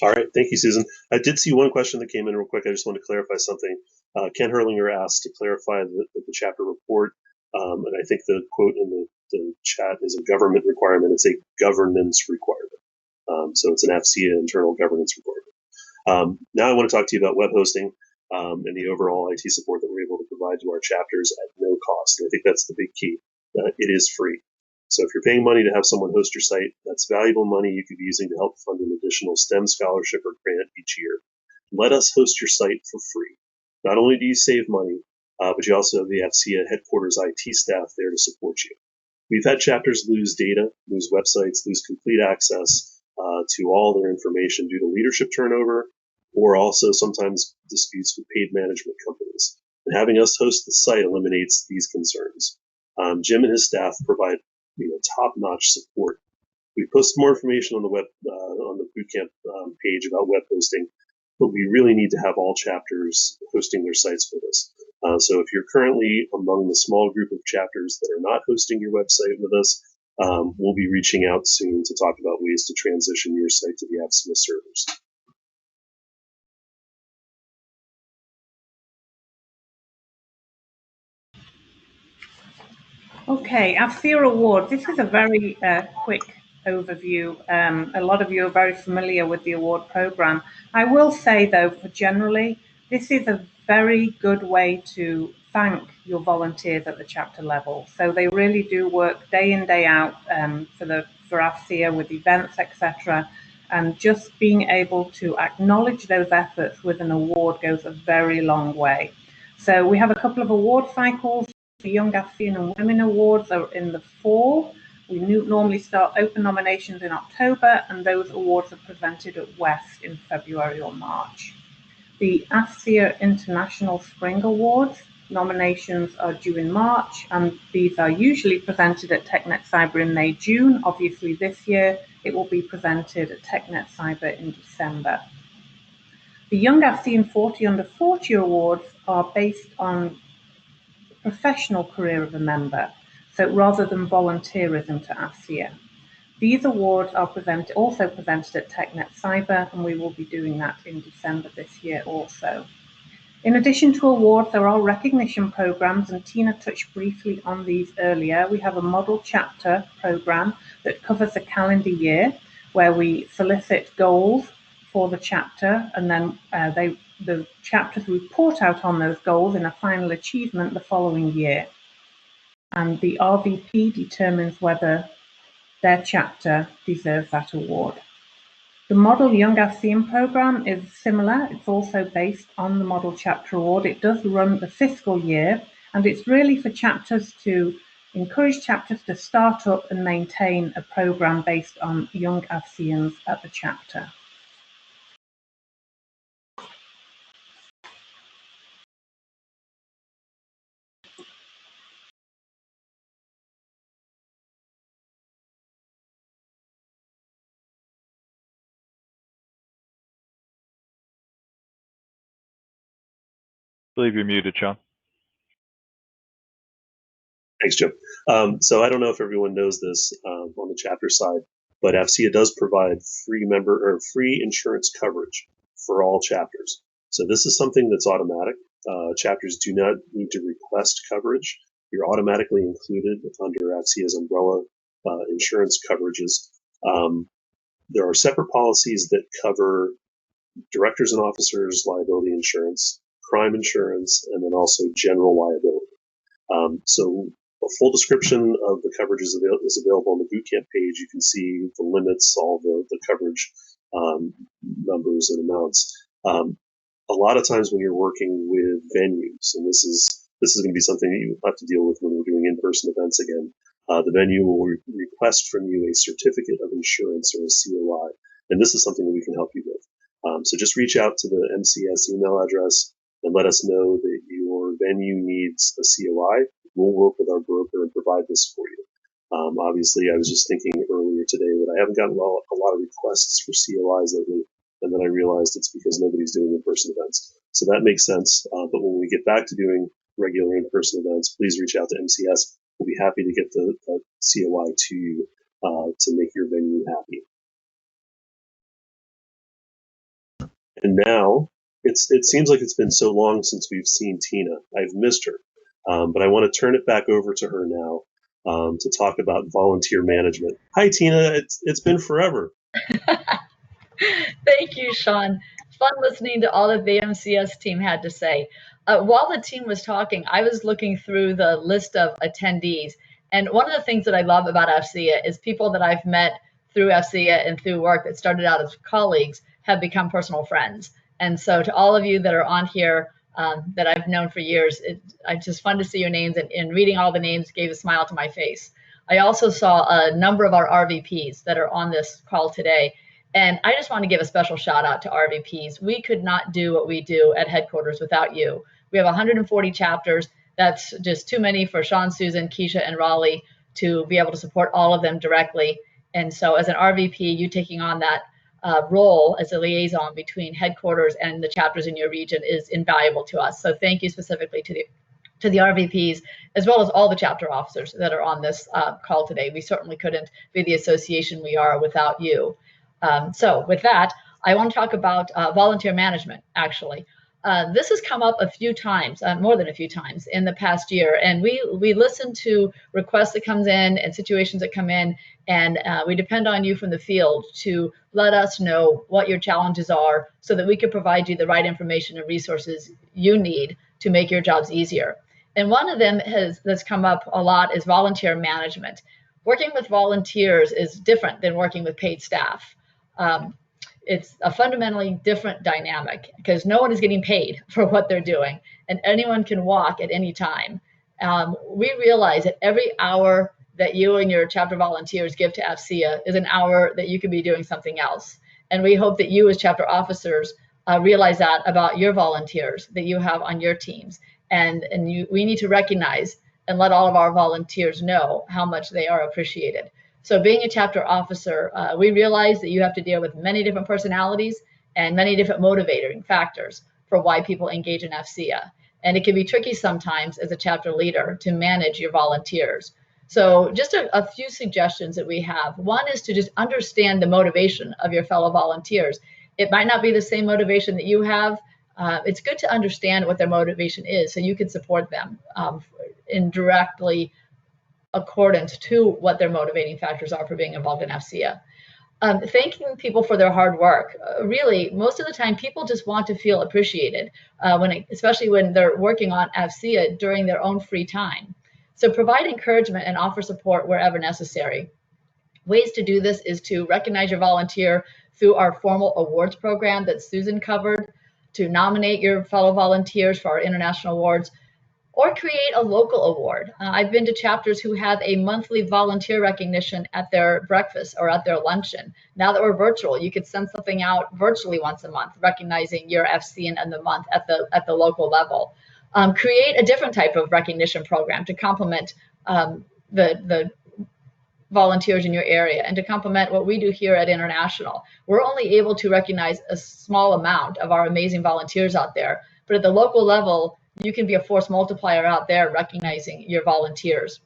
Speaker 1: All right, thank you, Susan. I did see one question that came in real quick. I just want to clarify something. Ken Herlinger asked to clarify the chapter report, and I think the quote in the chat is a government requirement. It's a governance requirement. So it's an AFCEA internal governance requirement. Now I want to talk to you about web hosting and the overall IT support that we're able to provide to our chapters at no cost. And I think that's the big key. It is free. So if you're paying money to have someone host your site, that's valuable money you could be using to help fund an additional STEM scholarship or grant each year. Let us host your site for free. Not only do you save money, but you also have the AFCEA headquarters IT staff there to support you. We've had chapters lose data, lose websites, lose complete access to all their information due to leadership turnover, or also sometimes disputes with paid management companies. And having us host the site eliminates these concerns. Jim and his staff provide top-notch support. We post more information on the web on the bootcamp page about web hosting, but we really need to have all chapters hosting their sites with us. So if you're currently among the small group of chapters that are not hosting your website with us, we'll be reaching out soon to talk about ways to transition your site to the AFCEA servers.
Speaker 7: Okay, AFCEA Awards. This is a very quick overview. A lot of you are very familiar with the award program. I will say, though, for generally, this is a very good way to thank your volunteers at the chapter level. So they really do work day in, day out for AFCEA with events, etc. And just being able to acknowledge those efforts with an award goes a very long way. So we have a couple of award cycles. The Young AFCEAN and Women Awards are in the fall. We normally start open nominations in October, and those awards are presented at West in February or March. The AFCEA International Spring Awards nominations are due in March, and these are usually presented at TechNet Cyber in May, June. Obviously, this year it will be presented at TechNet Cyber in December. The Young AFCEAN 40 Under 40 Awards are based on professional career of a member, so rather than volunteerism to AFCEA. These awards are also presented at TechNet Cyber, and we will be doing that in December this year also. In addition to awards, there are recognition programs, and Tina touched briefly on these earlier. We have a model chapter program that covers a calendar year where we solicit goals for the chapter, and then the chapters report out on those goals in a final achievement the following year. And the RVP determines whether their chapter deserves that award. The Model Young AFCEAN program is similar. It's also based on the Model Chapter Award. It does run the fiscal year, and it's really for chapters to encourage chapters to start up and maintain a program based on young AFCEANs at the chapter.
Speaker 6: I believe you're muted, Sean.
Speaker 1: Thanks, Jim. So I don't know if everyone knows this on the chapter side, but AFCEA does provide free insurance coverage for all chapters. So this is something that's automatic. Chapters do not need to request coverage. You're automatically included under AFCEA's umbrella insurance coverages. There are separate policies that cover directors and officers liability insurance, crime insurance, and then also general liability. So a full description of the coverage is available on the bootcamp page. You can see the limits, all the coverage numbers and amounts. A lot of times when you're working with venues, and this is going to be something that you have to deal with when we're doing in-person events again, the venue will request from you a certificate of insurance or a COI, and this is something that we can help you with. So just reach out to the MCS email address and let us know that your venue needs a COI. We'll work with our broker and provide this for you. Obviously, I was just thinking earlier today that I haven't gotten a lot of requests for COIs lately, and then I realized it's because nobody's doing in-person events. So that makes sense. But when we get back to doing regular in-person events, please reach out to MCS. We'll be happy to get the COI to you to make your venue happy. And now, it seems like it's been so long since we've seen Tina. I've missed her. But I want to turn it back over to her now to talk about volunteer management. Hi, Tina. It's been forever.
Speaker 2: Thank you, Sean. Fun listening to all that the MCS team had to say. While the team was talking, I was looking through the list of attendees. And one of the things that I love about AFCEA is people that I've met through AFCEA and through work that started out as colleagues have become personal friends. And so to all of you that are on here that I've known for years, it's just fun to see your names, and reading all the names gave a smile to my face. I also saw a number of our RVPs that are on this call today. And I just want to give a special shout out to RVPs. We could not do what we do at headquarters without you. We have 140 chapters. That's just too many for Sean, Susan, Keisha, and Raleigh to be able to support all of them directly. And so as an RVP, you taking on that role as a liaison between headquarters and the chapters in your region is invaluable to us. So thank you specifically to the RVPs, as well as all the chapter officers that are on this call today. We certainly couldn't be the association we are without you. So with that, I want to talk about volunteer management, actually. This has come up a few times, more than a few times in the past year, and we listen to requests that comes in and situations that come in, and we depend on you from the field to let us know what your challenges are so that we can provide you the right information and resources you need to make your jobs easier. And one of them that's come up a lot is volunteer management. Working with volunteers is different than working with paid staff. It's a fundamentally different dynamic because no one is getting paid for what they're doing, and anyone can walk at any time. We realize that every hour that you and your chapter volunteers give to AFCEA is an hour that you could be doing something else. And we hope that you as chapter officers realize that about your volunteers that you have on your teams. And we need to recognize and let all of our volunteers know how much they are appreciated. So being a chapter officer, we realize that you have to deal with many different personalities and many different motivating factors for why people engage in AFCEA. And it can be tricky sometimes as a chapter leader to manage your volunteers. So just a few suggestions that we have. One is to just understand the motivation of your fellow volunteers. It might not be the same motivation that you have. It's good to understand what their motivation is so you can support them indirectly accordant to what their motivating factors are for being involved in AFCEA. Thanking people for their hard work. Really, most of the time, people just want to feel appreciated, especially when they're working on AFCEA during their own free time. So provide encouragement and offer support wherever necessary. Ways to do this is to recognize your volunteer through our formal awards program that Susan covered, to nominate your fellow volunteers for our international awards, or create a local award. I've been to chapters who have a monthly volunteer recognition at their breakfast or at their luncheon. Now that we're virtual, you could send something out virtually once a month, recognizing your FCN in the month at the local level. Create a different type of recognition program to complement the volunteers in your area and to complement what we do here at International. We're only able to recognize a small amount of our amazing volunteers out there, but at the local level, you can be a force multiplier out there recognizing your volunteers.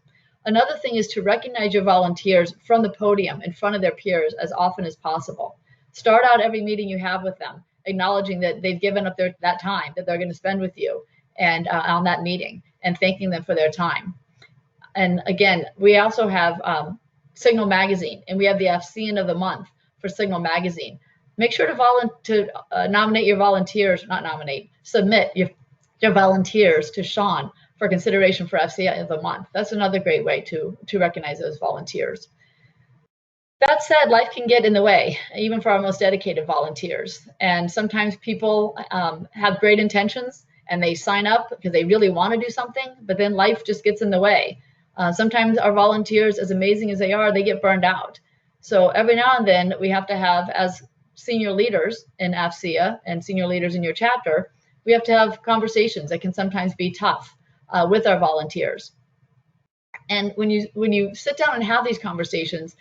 Speaker 2: Another thing is to recognize your volunteers from the podium in front of their peers as often as possible. Start out every meeting you have with them, acknowledging that they've given up that time that they're going to spend with you and on that meeting, and thanking them for their time. And again, we also have Signal Magazine, and we have the AFCEA of the month for Signal Magazine. Make sure to nominate your volunteers, submit your volunteers to Sean for consideration for AFCEA of the month. That's another great way to recognize those volunteers. That said, life can get in the way, even for our most dedicated volunteers. And sometimes people have great intentions and they sign up because they really want to do something, but then life just gets in the way. Sometimes our volunteers, as amazing as they are, they get burned out. So every now and then we have to have, as senior leaders in AFCEA and senior leaders in your chapter, we have to have conversations that can sometimes be tough with our volunteers. And when you sit down and have these conversations,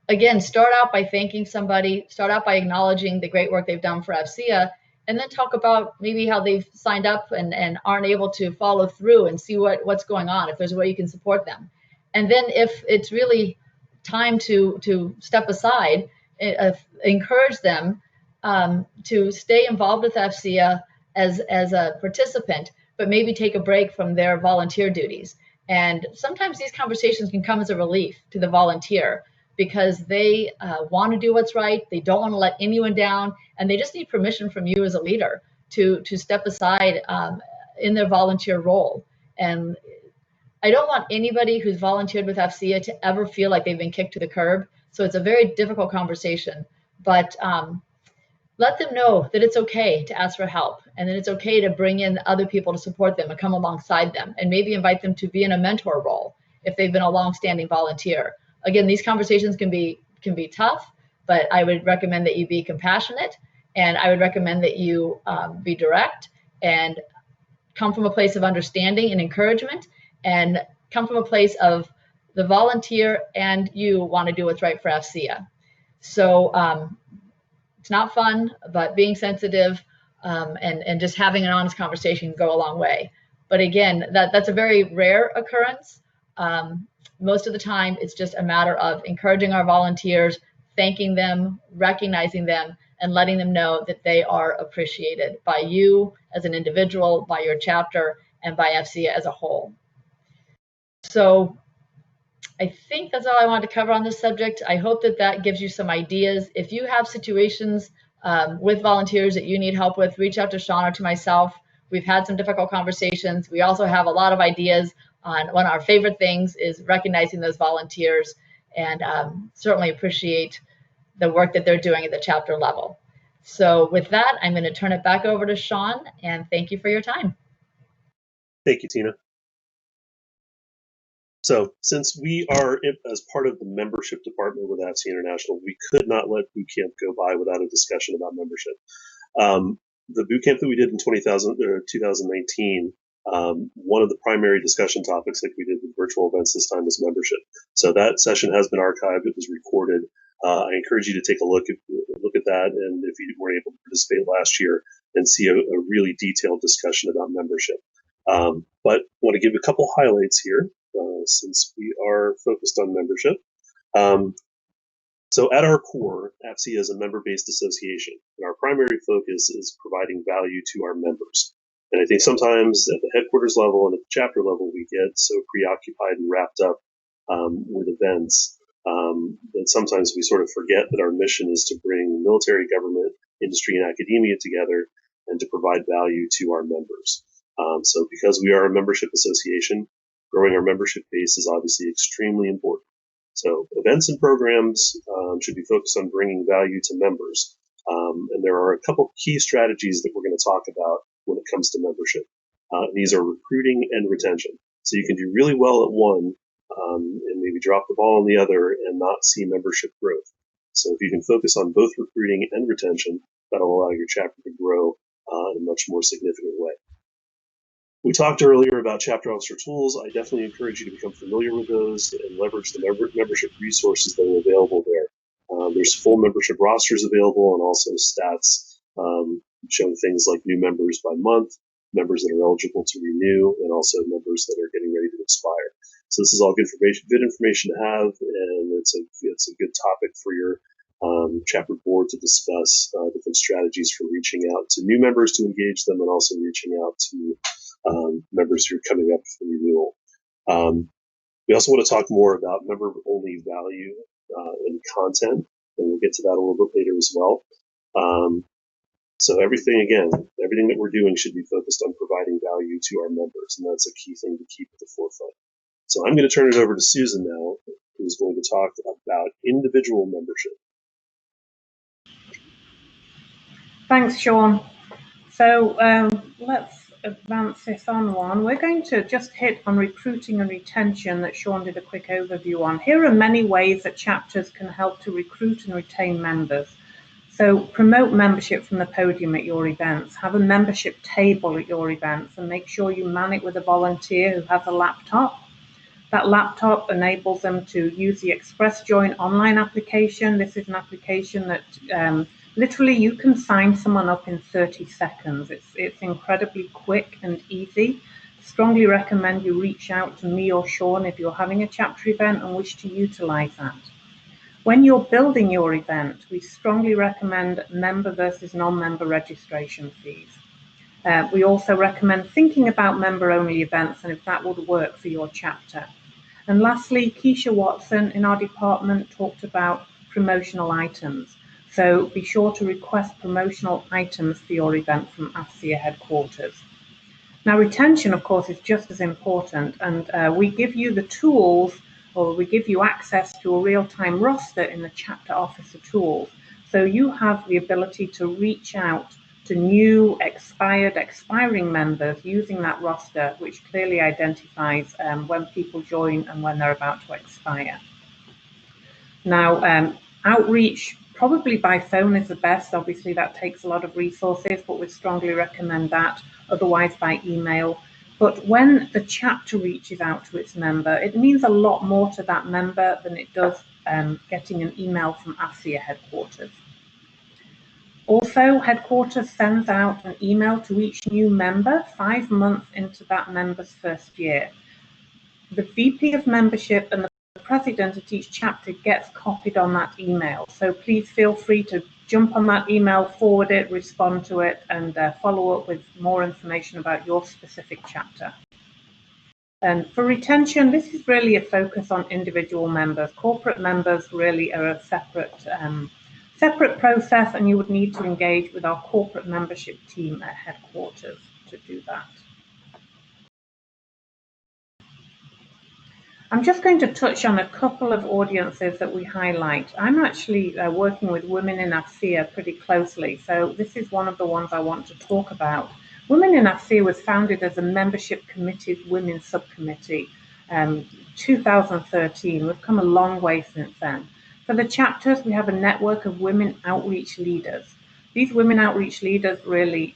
Speaker 2: again, start out by thanking somebody, start out by acknowledging the great work they've done for AFCEA, and then talk about maybe how they've signed up and aren't able to follow through, and see what's going on, if there's a way you can support them. And then if it's really time to step aside, encourage them to stay involved with AFCEA as a participant, but maybe take a break from their volunteer duties. And sometimes these conversations can come as a relief to the volunteer, because they want to do what's right. They don't want to let anyone down, and they just need permission from you as a leader to step aside in their volunteer role. And I don't want anybody who's volunteered with AFCEA to ever feel like they've been kicked to the curb. So it's a very difficult conversation, but let them know that it's okay to ask for help, and that it's okay to bring in other people to support them and come alongside them, and maybe invite them to be in a mentor role if they've been a long-standing volunteer. Again, these conversations can be tough, but I would recommend that you be compassionate, and I would recommend that you be direct and come from a place of understanding and encouragement, and come from a place of the volunteer and you want to do what's right for AFCEA. So it's not fun, but being sensitive and just having an honest conversation can go a long way. But again, that's a very rare occurrence. Most of the time, it's just a matter of encouraging our volunteers, thanking them, recognizing them, and letting them know that they are appreciated by you as an individual, by your chapter, and by AFCEA as a whole. So I think that's all I wanted to cover on this subject. I hope that gives you some ideas. If you have situations with volunteers that you need help with, reach out to Sean or to myself. We've had some difficult conversations. We also have a lot of ideas on one of our favorite things is recognizing those volunteers, and certainly appreciate the work that they're doing at the chapter level. So with that, I'm going to turn it back over to Sean, and thank you for your time.
Speaker 1: Thank you, Tina. So since we are, as part of the membership department with AFCEA International, we could not let boot camp go by without a discussion about membership. The boot camp that we did in 2019, one of the primary discussion topics, like we did with virtual events this time, was membership. So that session has been archived. It was recorded. I encourage you to take a look at that, and if you weren't able to participate last year, and see a really detailed discussion about membership. But I want to give a couple highlights here, since we are focused on membership. So at our core, AFCEA is a member-based association, and our primary focus is providing value to our members. And I think sometimes at the headquarters level and at the chapter level, we get so preoccupied and wrapped up with events that sometimes we sort of forget that our mission is to bring military, government, industry, and academia together, and to provide value to our members. So because we are a membership association, growing our membership base is obviously extremely important. So events and programs should be focused on bringing value to members. And there are a couple key strategies that we're going to talk about when it comes to membership. These are recruiting and retention. So you can do really well at one and maybe drop the ball on the other and not see membership growth. So if you can focus on both recruiting and retention, that'll allow your chapter to grow in a much more significant way. We talked earlier about chapter officer tools. I definitely encourage you to become familiar with those and leverage the membership resources that are available there. There's full membership rosters available, and also stats showing things like new members by month, members that are eligible to renew, and also members that are getting ready to expire. So this is all good information to have, and it's a good topic for your chapter board to discuss different strategies for reaching out to new members to engage them, and also reaching out to members who are coming up for renewal. We also want to talk more about member-only value and content, and we'll get to that a little bit later as well. So everything that we're doing should be focused on providing value to our members, and that's a key thing to keep at the forefront. So I'm going to turn it over to Susan now, who's going to talk about individual membership.
Speaker 7: Thanks, Sean. So let's advance this on one. We're going to just hit on recruiting and retention that Sean did a quick overview on. Here are many ways that chapters can help to recruit and retain members. So promote membership from the podium at your events, have a membership table at your events, and make sure you man it with a volunteer who has a laptop. That laptop enables them to use the Express Join online application. This is an application that literally you can sign someone up in 30 seconds. It's incredibly quick and easy. Strongly recommend you reach out to me or Sean if you're having a chapter event and wish to utilize that. When you're building your event, we strongly recommend member versus non-member registration fees. We also recommend thinking about member-only events and if that would work for your chapter. And lastly, Keisha Watson in our department talked about promotional items. So be sure to request promotional items for your event from AFCEA headquarters. Now, retention, of course, is just as important, and we give you the tools, or we give you access to a real-time roster in the chapter officer tools. So you have the ability to reach out to new, expiring members using that roster, which clearly identifies when people join and when they're about to expire. Now, outreach, probably by phone is the best. Obviously, that takes a lot of resources, but we strongly recommend that, otherwise by email. But when the chapter reaches out to its member, it means a lot more to that member than it does getting an email from AFCEA headquarters. Also, headquarters sends out an email to each new member 5 months into that member's first year. The VP of membership and the president at each chapter gets copied on that email. So please feel free to jump on that email, forward it, respond to it, and follow up with more information about your specific chapter. And for retention, this is really a focus on individual members. Corporate members really are a separate process, and you would need to engage with our corporate membership team at headquarters to do that. I'm just going to touch on a couple of audiences that we highlight. I'm actually working with women in AFCEA pretty closely, so this is one of the ones I want to talk about. Women in AFCEA was founded as a membership committee's women's subcommittee in 2013. We've come a long way since then. For the chapters, we have a network of women outreach leaders. These women outreach leaders really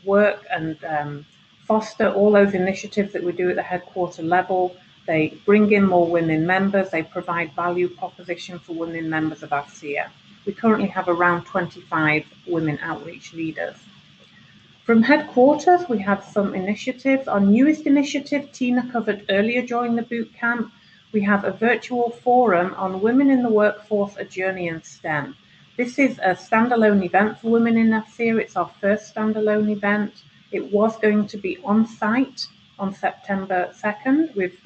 Speaker 7: work and foster all those initiatives that we do at the headquarter level. They bring in more women members. They provide value proposition for women members of AFCEA. We currently have around 25 women outreach leaders. From headquarters, we have some initiatives. Our newest initiative, Tina covered earlier during the boot camp. We have a virtual forum on women in the workforce, a journey in STEM. This is a standalone event for women in AFCEA. It's our first standalone event. It was going to be on site on September 2nd. We've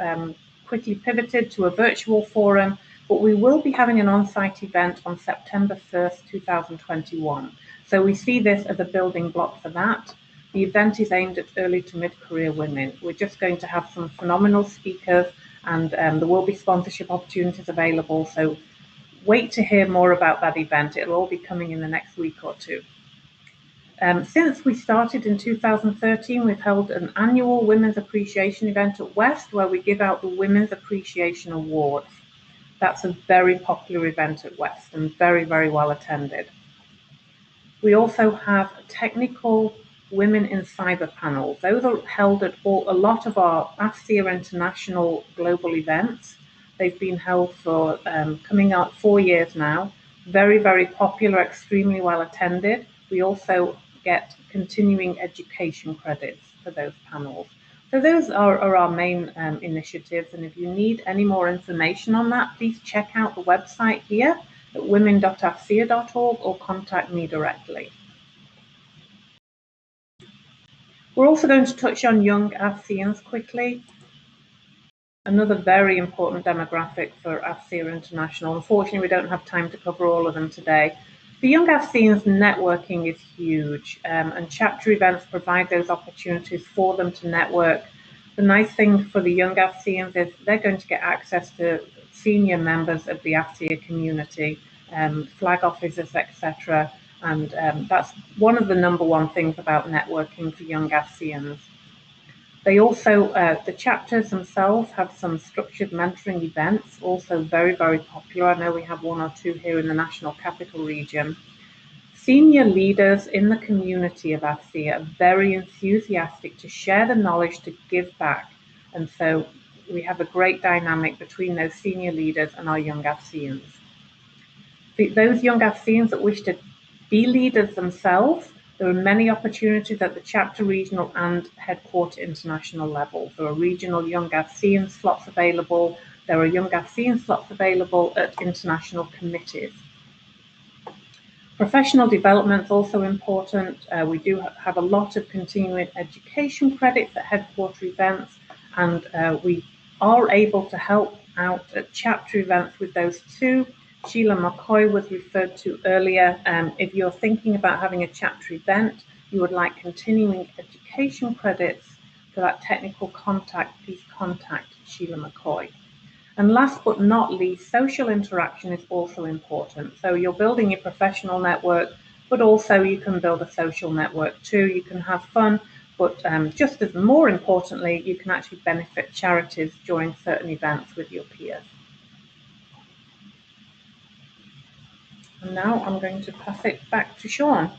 Speaker 7: quickly pivoted to a virtual forum, but we will be having an on-site event on September 1st, 2021. So we see this as a building block for that. The event is aimed at early to mid-career women. We're just going to have some phenomenal speakers, and there will be sponsorship opportunities available. So wait to hear more about that event. It'll all be coming in the next week or two. Since we started in 2013, we've held an annual Women's Appreciation event at West where we give out the Women's Appreciation Awards. That's a very popular event at West and very, very well attended. We also have technical Women in Cyber panels. Those are held at a lot of our AFCEA International global events. They've been held for coming up 4 years now. Very, very popular, extremely well attended. We also get continuing education credits for those panels. So those are our main initiatives, and if you need any more information on that, please check out the website here at women.afcea.org or contact me directly. We're also going to touch on young AFCEANs quickly. Another very important demographic for AFCEA International. Unfortunately, we don't have time to cover all of them today. For young AFCEANs, networking is huge, and chapter events provide those opportunities for them to network. The nice thing for the young AFCEANs is they're going to get access to senior members of the AFCEA community, flag officers, etc. And that's one of the #1 things about networking for young AFCEANs. They also, the chapters themselves have some structured mentoring events, also very, very popular. I know we have 1 or 2 here in the National Capital Region. Senior leaders in the community of AFCEA are very enthusiastic to share the knowledge, to give back. And so we have a great dynamic between those senior leaders and our young AFCEANs. For those young AFCEANs that wish to be leaders themselves, there are many opportunities at the chapter, regional and headquarter international level. There are regional young AFCEAN slots available. There are young AFCEAN slots available at international committees. Professional development is also important. We do have a lot of continuing education credits at headquarter events, and we are able to help out at chapter events with those too. Sheila McCoy was referred to earlier. If you're thinking about having a chapter event, you would like continuing education credits for that technical contact, please contact Sheila McCoy. And last but not least, social interaction is also important. So you're building your professional network, but also you can build a social network too. You can have fun, but just as more importantly, you can actually benefit charities during certain events with your peers. And now I'm going to pass it back to Sean.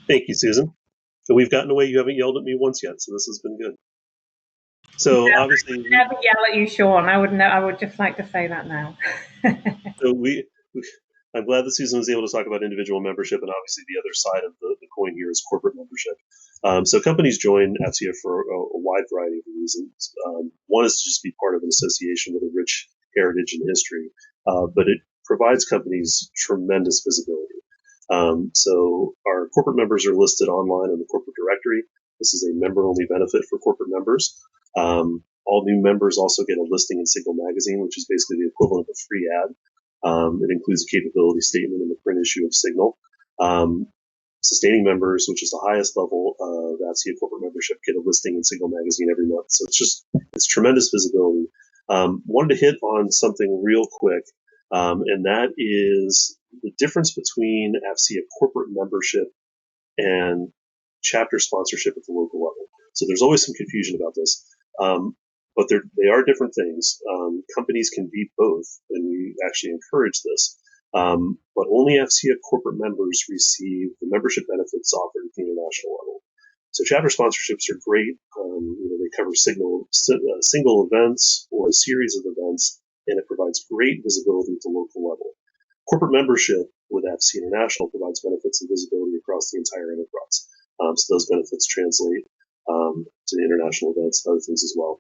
Speaker 1: Thank you, Susan. So we've gotten away. You haven't yelled at me once yet, so this has been good. So
Speaker 7: no,
Speaker 1: obviously,
Speaker 7: never yell at you, Sean. I would just like to say that now.
Speaker 1: So I'm glad that Susan was able to talk about individual membership, and obviously the other side of the coin here is corporate membership. So companies join AFCEA for a wide variety of reasons. One is to just be part of an association with a rich heritage and history, but it provides companies tremendous visibility. So our corporate members are listed online in the corporate directory. This is a member-only benefit for corporate members. All new members also get a listing in Signal magazine, which is basically the equivalent of a free ad. It includes a capability statement in the print issue of Signal. Sustaining members, which is the highest level of AFCEA corporate membership, get a listing in Signal magazine every month. So it's tremendous visibility. Wanted to hit on something real quick, and that is the difference between AFCEA corporate membership and chapter sponsorship at the local level. So there's always some confusion about this. But they are different things. Companies can be both, and we actually encourage this. But only AFCEA corporate members receive the membership benefits offered at the international level. So chapter sponsorships are great. They cover single events or a series of events, and it provides great visibility at the local level. Corporate membership with AFCEA International provides benefits and visibility across the entire enterprise. So those benefits translate to international events and other things as well.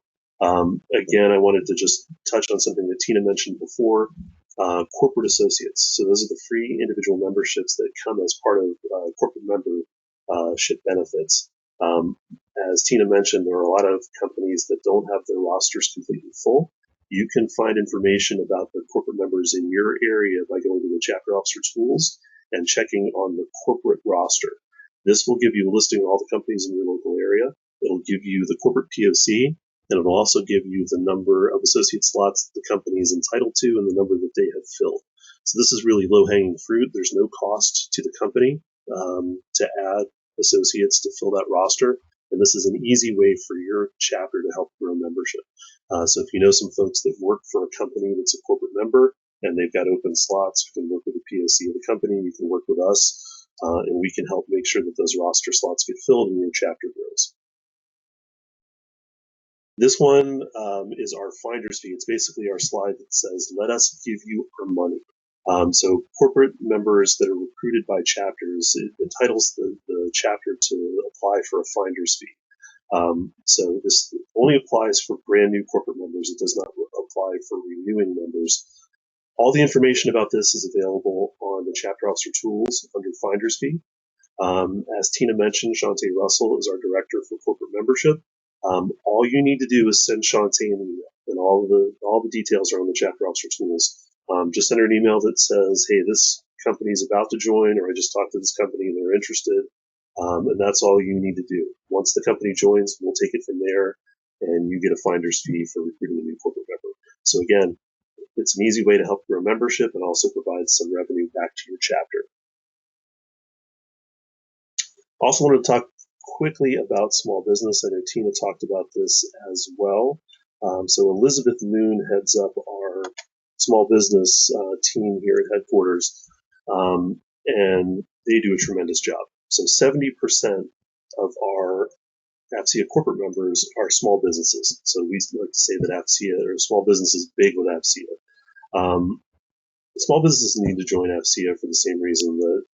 Speaker 1: Again, I wanted to just touch on something that Tina mentioned before, corporate associates. So those are the free individual memberships that come as part of corporate membership benefits. As Tina mentioned, there are a lot of companies that don't have their rosters completely full. You can find information about the corporate members in your area by going to the chapter officer tools and checking on the corporate roster. This will give you a listing of all the companies in your local area. It'll give you the corporate POC, and it'll also give you the number of associate slots that the company is entitled to and the number that they have filled. So this is really low-hanging fruit. There's no cost to the company to add associates to fill that roster. And this is an easy way for your chapter to help grow membership. So if you know some folks that work for a company that's a corporate member and they've got open slots, you can work with the POC of the company, you can work with us, and we can help make sure that those roster slots get filled and your chapter grows. This one is our finder's fee. It's basically our slide that says, let us give you our money. So corporate members that are recruited by chapters, it entitles the chapter to apply for a finder's fee. So this only applies for brand new corporate members. It does not apply for renewing members. All the information about this is available on the Chapter Officer Tools under Finder's Fee. As Tina mentioned, Shantae Russell is our Director for Corporate Membership. All you need to do is send Shantae an email, and all the details are on the Chapter Officer Tools. Just send her an email that says, hey, this company is about to join, or I just talked to this company and they're interested. And that's all you need to do. Once the company joins, we'll take it from there, and you get a finder's fee for recruiting a new corporate member. So again, it's an easy way to help grow membership and also provide some revenue back to your chapter. Also want to talk quickly about small business. I know Tina talked about this as well. So Elizabeth Moon heads up our small business team here at headquarters, and they do a tremendous job. So 70% of our AFCEA corporate members are small businesses. So we like to say that AFCEA, or small business, is big with AFCEA. Small businesses need to join AFCEA for the same reason that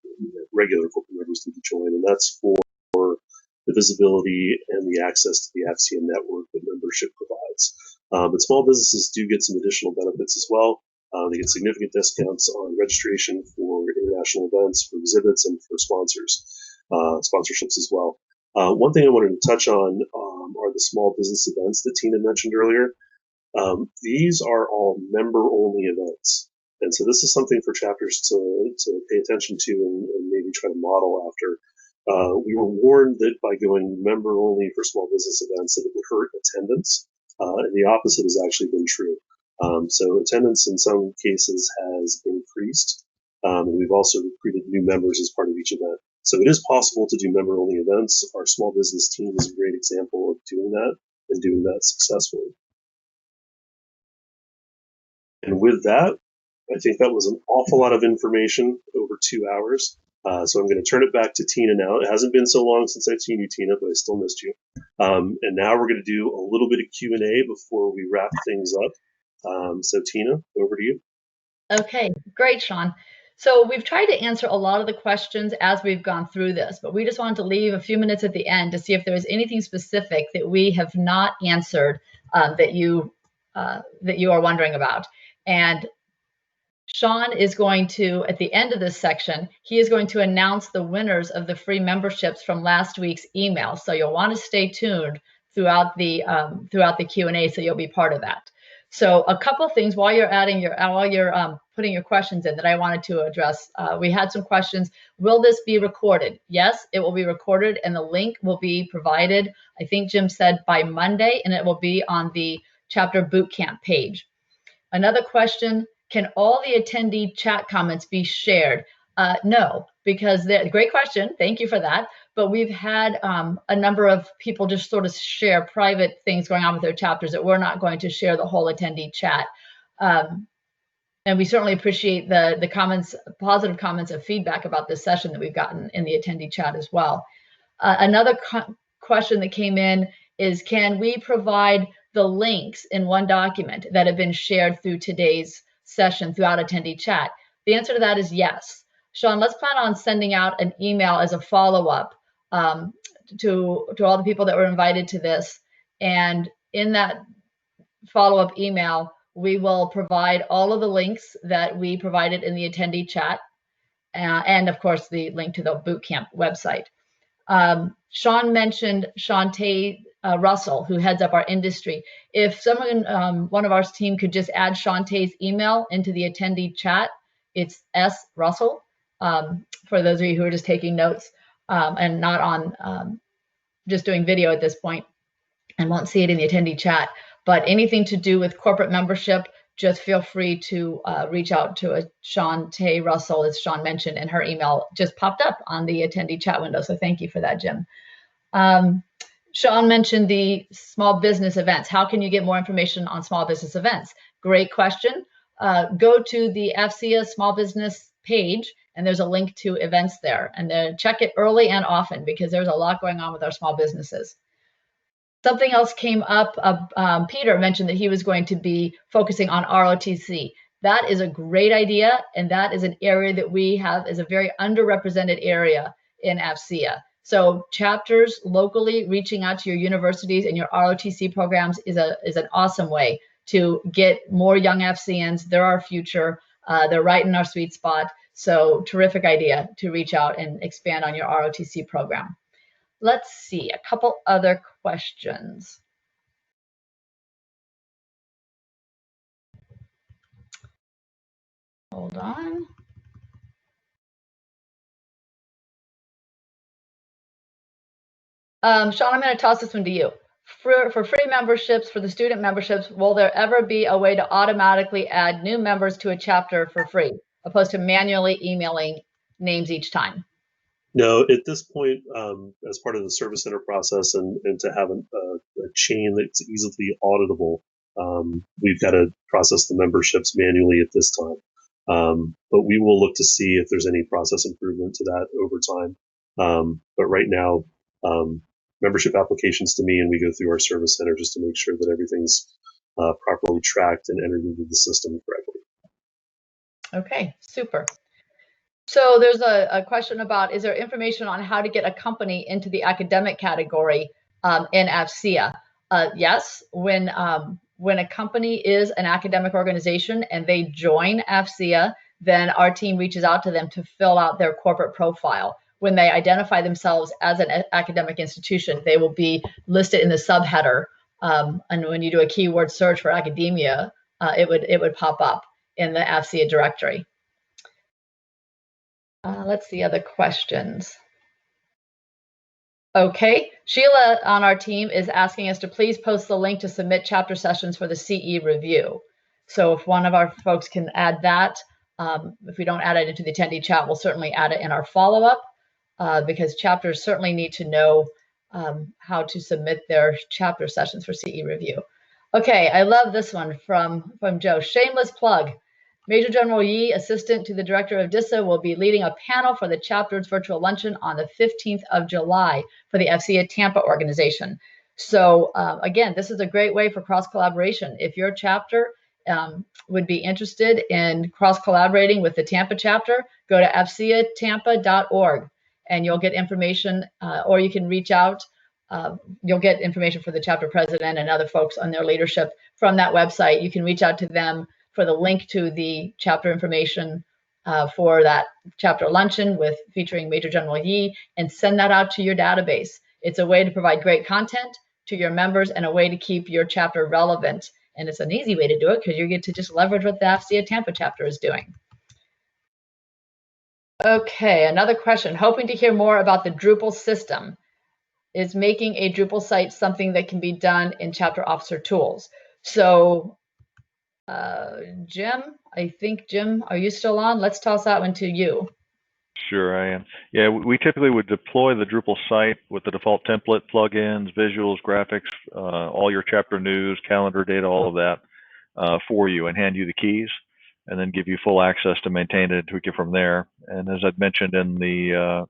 Speaker 1: regular corporate members need to join, and that's for the visibility and the access to the AFCEA network that membership provides. But small businesses do get some additional benefits as well. They get significant discounts on registration for international events, for exhibits, and for sponsorships as well. One thing I wanted to touch on are the small business events that Tina mentioned earlier. These are all member-only events. And so this is something for chapters to pay attention to and maybe try to model after. We were warned that by going member-only for small business events that it would hurt attendance, and the opposite has actually been true. So attendance in some cases has increased, and we've also recruited new members as part of each event. So it is possible to do member-only events. Our small business team is a great example of doing that and doing that successfully. And with that, I think that was an awful lot of information over 2 hours. So I'm going to turn it back to Tina now. It hasn't been so long since I've seen you, Tina, but I still missed you. And now we're going to do a little bit of Q&A before we wrap things up. So Tina, over to you.
Speaker 2: Okay, great, Sean. So we've tried to answer a lot of the questions as we've gone through this, but we just wanted to leave a few minutes at the end to see if there was anything specific that we have not answered that you are wondering about. And Sean is going to, at the end of this section, he is going to announce the winners of the free memberships from last week's email. So you'll want to stay tuned throughout the Q&A, so you'll be part of that. So a couple of things while you're putting your questions in that I wanted to address. We had some questions. Will this be recorded? Yes, it will be recorded, and the link will be provided, I think Jim said, by Monday, and it will be on the chapter bootcamp page. Another question, can all the attendee chat comments be shared? No, because great question. Thank you for that. But we've had a number of people just sort of share private things going on with their chapters that we're not going to share the whole attendee chat. And we certainly appreciate the comments, positive comments of feedback about this session that we've gotten in the attendee chat as well. Another question that came in is, can we provide the links in one document that have been shared through today's session throughout attendee chat? The answer to that is yes. Sean, let's plan on sending out an email as a follow-up to all the people that were invited to this. And in that follow-up email, we will provide all of the links that we provided in the attendee chat, and of course, the link to the bootcamp website. Sean mentioned Shantae Russell, who heads up our industry. If someone, one of our team could just add Shantae's email into the attendee chat, it's S. Russell, for those of you who are just taking notes and not on just doing video at this point and won't see it in the attendee chat. But anything to do with corporate membership, just feel free to reach out to Shantae Russell, as Sean mentioned, and her email just popped up on the attendee chat window. So thank you for that, Jim. Sean mentioned the small business events. How can you get more information on small business events? Great question. Go to the AFCEA small business page, and there's a link to events there. And then check it early and often, because there's a lot going on with our small businesses. Something else came up. Peter mentioned that he was going to be focusing on ROTC. That is a great idea, and that is an area that we have is a very underrepresented area in AFCEA. So chapters locally reaching out to your universities and your ROTC programs is an awesome way to get more young FCNs. They're our future. They're right in our sweet spot. So terrific idea to reach out and expand on your ROTC program. Let's see, a couple other questions. Hold on. Sean, I'm going to toss this one to you. For free memberships, for the student memberships, will there ever be a way to automatically add new members to a chapter for free, opposed to manually emailing names each time?
Speaker 1: No, at this point, as part of the service center process and to have a chain that's easily auditable, we've got to process the memberships manually at this time. But we will look to see if there's any process improvement to that over time. But right now, membership applications to me, and we go through our service center just to make sure that everything's properly tracked and entered into the system correctly.
Speaker 2: Okay, super. So there's a question about, is there information on how to get a company into the academic category in AFCEA? Yes, when a company is an academic organization and they join AFCEA, then our team reaches out to them to fill out their corporate profile. When they identify themselves as an academic institution, they will be listed in the subheader. And when you do a keyword search for academia, it would pop up in the AFCEA directory. Let's see other questions. Okay, Sheila on our team is asking us to please post the link to submit chapter sessions for the CE review. So if one of our folks can add that, if we don't add it into the attendee chat, we'll certainly add it in our follow-up because chapters certainly need to know how to submit their chapter sessions for CE review. Okay, I love this one from Joe. Shameless plug. Major General Yi, Assistant to the Director of DISA, will be leading a panel for the chapter's virtual luncheon on the 15th of July for the AFCEA Tampa organization. So again, this is a great way for cross-collaboration. If your chapter would be interested in cross-collaborating with the Tampa chapter, go to afceatampa.org and you'll get information, or you can reach out. You'll get information for the chapter president and other folks on their leadership from that website. You can reach out to them for the link to the chapter information for that chapter luncheon featuring Major General Yi, and send that out to your database. It's a way to provide great content to your members and a way to keep your chapter relevant. And it's an easy way to do it because you get to just leverage what the AFCEA Tampa chapter is doing. Okay, another question. Hoping to hear more about the Drupal system. Is making a Drupal site something that can be done in chapter officer tools? So Jim, I think, Jim, are you still on? Let's toss that one to you.
Speaker 6: Sure, I am. Yeah, we typically would deploy the Drupal site with the default template, plugins, visuals, graphics, all your chapter news, calendar data, all of that for you, and hand you the keys, and then give you full access to maintain it and tweak it from there. And as I'd mentioned in the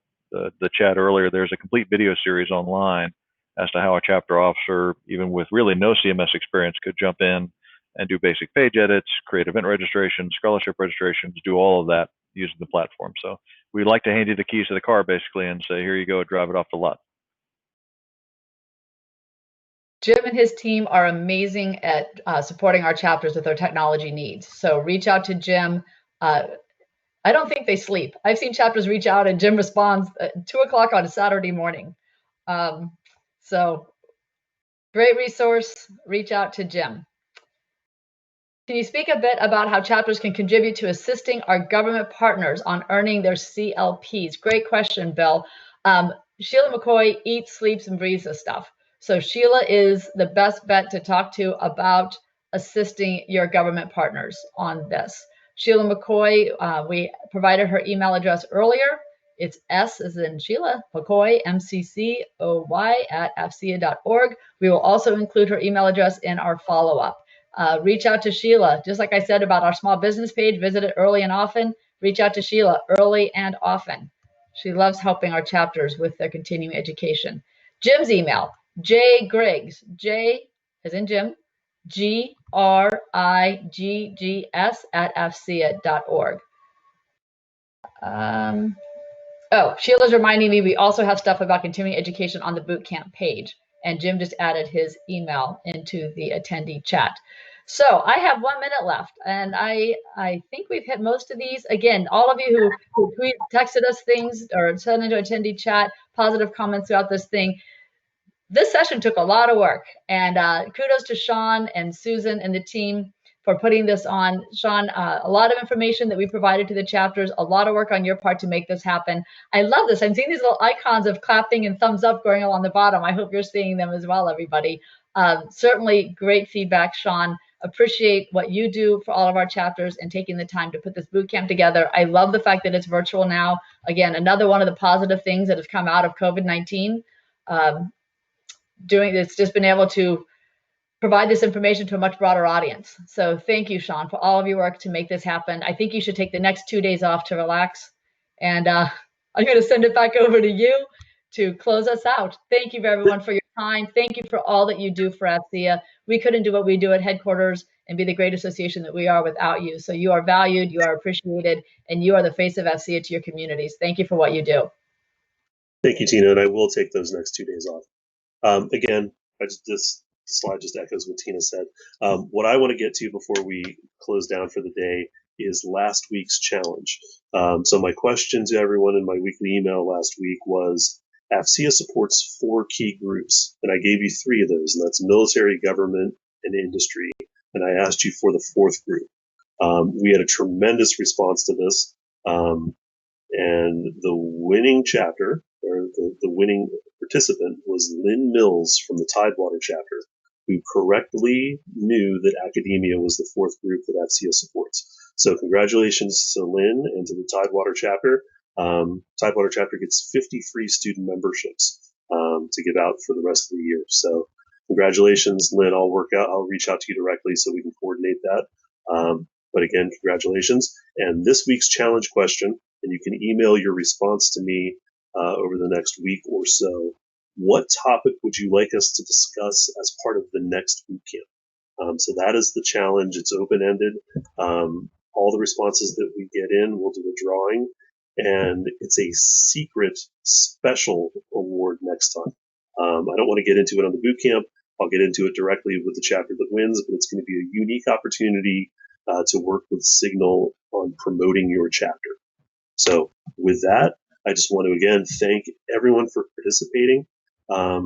Speaker 6: chat earlier, there's a complete video series online as to how a chapter officer, even with really no CMS experience, could jump in and do basic page edits, create event registrations, scholarship registrations, do all of that using the platform. So we'd like to hand you the keys to the car, basically, and say, here you go, drive it off the lot.
Speaker 2: Jim and his team are amazing at supporting our chapters with their technology needs. So reach out to Jim. I don't think they sleep. I've seen chapters reach out and Jim responds at 2 o'clock on a Saturday morning. So great resource. Reach out to Jim. Can you speak a bit about how chapters can contribute to assisting our government partners on earning their CLPs? Great question, Bill. Sheila McCoy eats, sleeps, and breathes this stuff. So Sheila is the best bet to talk to about assisting your government partners on this. Sheila McCoy, we provided her email address earlier. It's S as in Sheila, McCoy, MCCOY @afcea.org. We will also include her email address in our follow-up. Reach out to Sheila. Just like I said about our small business page, visit it early and often. Reach out to Sheila early and often. She loves helping our chapters with their continuing education. Jim's email, jgriggs, J as in Jim, GRIGGS @afcea.org. Oh, Sheila's reminding me we also have stuff about continuing education on the bootcamp page. And Jim just added his email into the attendee chat. So I have 1 minute left, and I think we've hit most of these. Again, all of you who texted us things or sent into attendee chat, positive comments throughout this thing. This session took a lot of work, and kudos to Sean and Susan and the team for putting this on. Sean, a lot of information that we provided to the chapters, a lot of work on your part to make this happen. I love this. I'm seeing these little icons of clapping and thumbs up going along the bottom. I hope you're seeing them as well, everybody. Certainly great feedback, Sean. Appreciate what you do for all of our chapters and taking the time to put this boot camp together. I love the fact that it's virtual now. Again, another one of the positive things that has come out of COVID-19. It's just been able to provide this information to a much broader audience. So thank you, Sean, for all of your work to make this happen. I think you should take the next 2 days off to relax. And I'm going to send it back over to you to close us out. Thank you, everyone, for your time. Thank you for all that you do for AFCEA. We couldn't do what we do at headquarters and be the great association that we are without you. So you are valued, you are appreciated, and you are the face of AFCEA to your communities. Thank you for what you do.
Speaker 1: Thank you, Tina, and I will take those next 2 days off. Again, this slide just echoes what Tina said. What I want to get to before we close down for the day is last week's challenge. So my question to everyone in my weekly email last week was, AFCEA supports 4 key groups, and I gave you 3 of those, and that's military, government, and industry. And I asked you for the 4th group. We had a tremendous response to this. And the winning chapter, or the winning participant, was Lynn Mills from the Tidewater chapter, who correctly knew that academia was the 4th group that AFCEA supports. So congratulations to Lynn and to the Tidewater chapter. Tidewater chapter gets 50 free student memberships to give out for the rest of the year. So congratulations, Lynn. I'll reach out to you directly so we can coordinate that. But again, congratulations. And this week's challenge question, and you can email your response to me over the next week or so. What topic would you like us to discuss as part of the next boot camp? So that is the challenge. It's open-ended. All the responses that we get in, we'll do a drawing, and it's a secret special award next time. I don't want to get into it on the boot camp. I'll get into it directly with the chapter that wins, but it's going to be a unique opportunity to work with Signal on promoting your chapter. So with that, I just want to again thank everyone for participating. I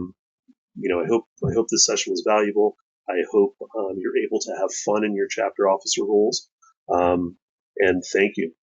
Speaker 1: hope this session was valuable. I hope you're able to have fun in your chapter officer roles. And thank you.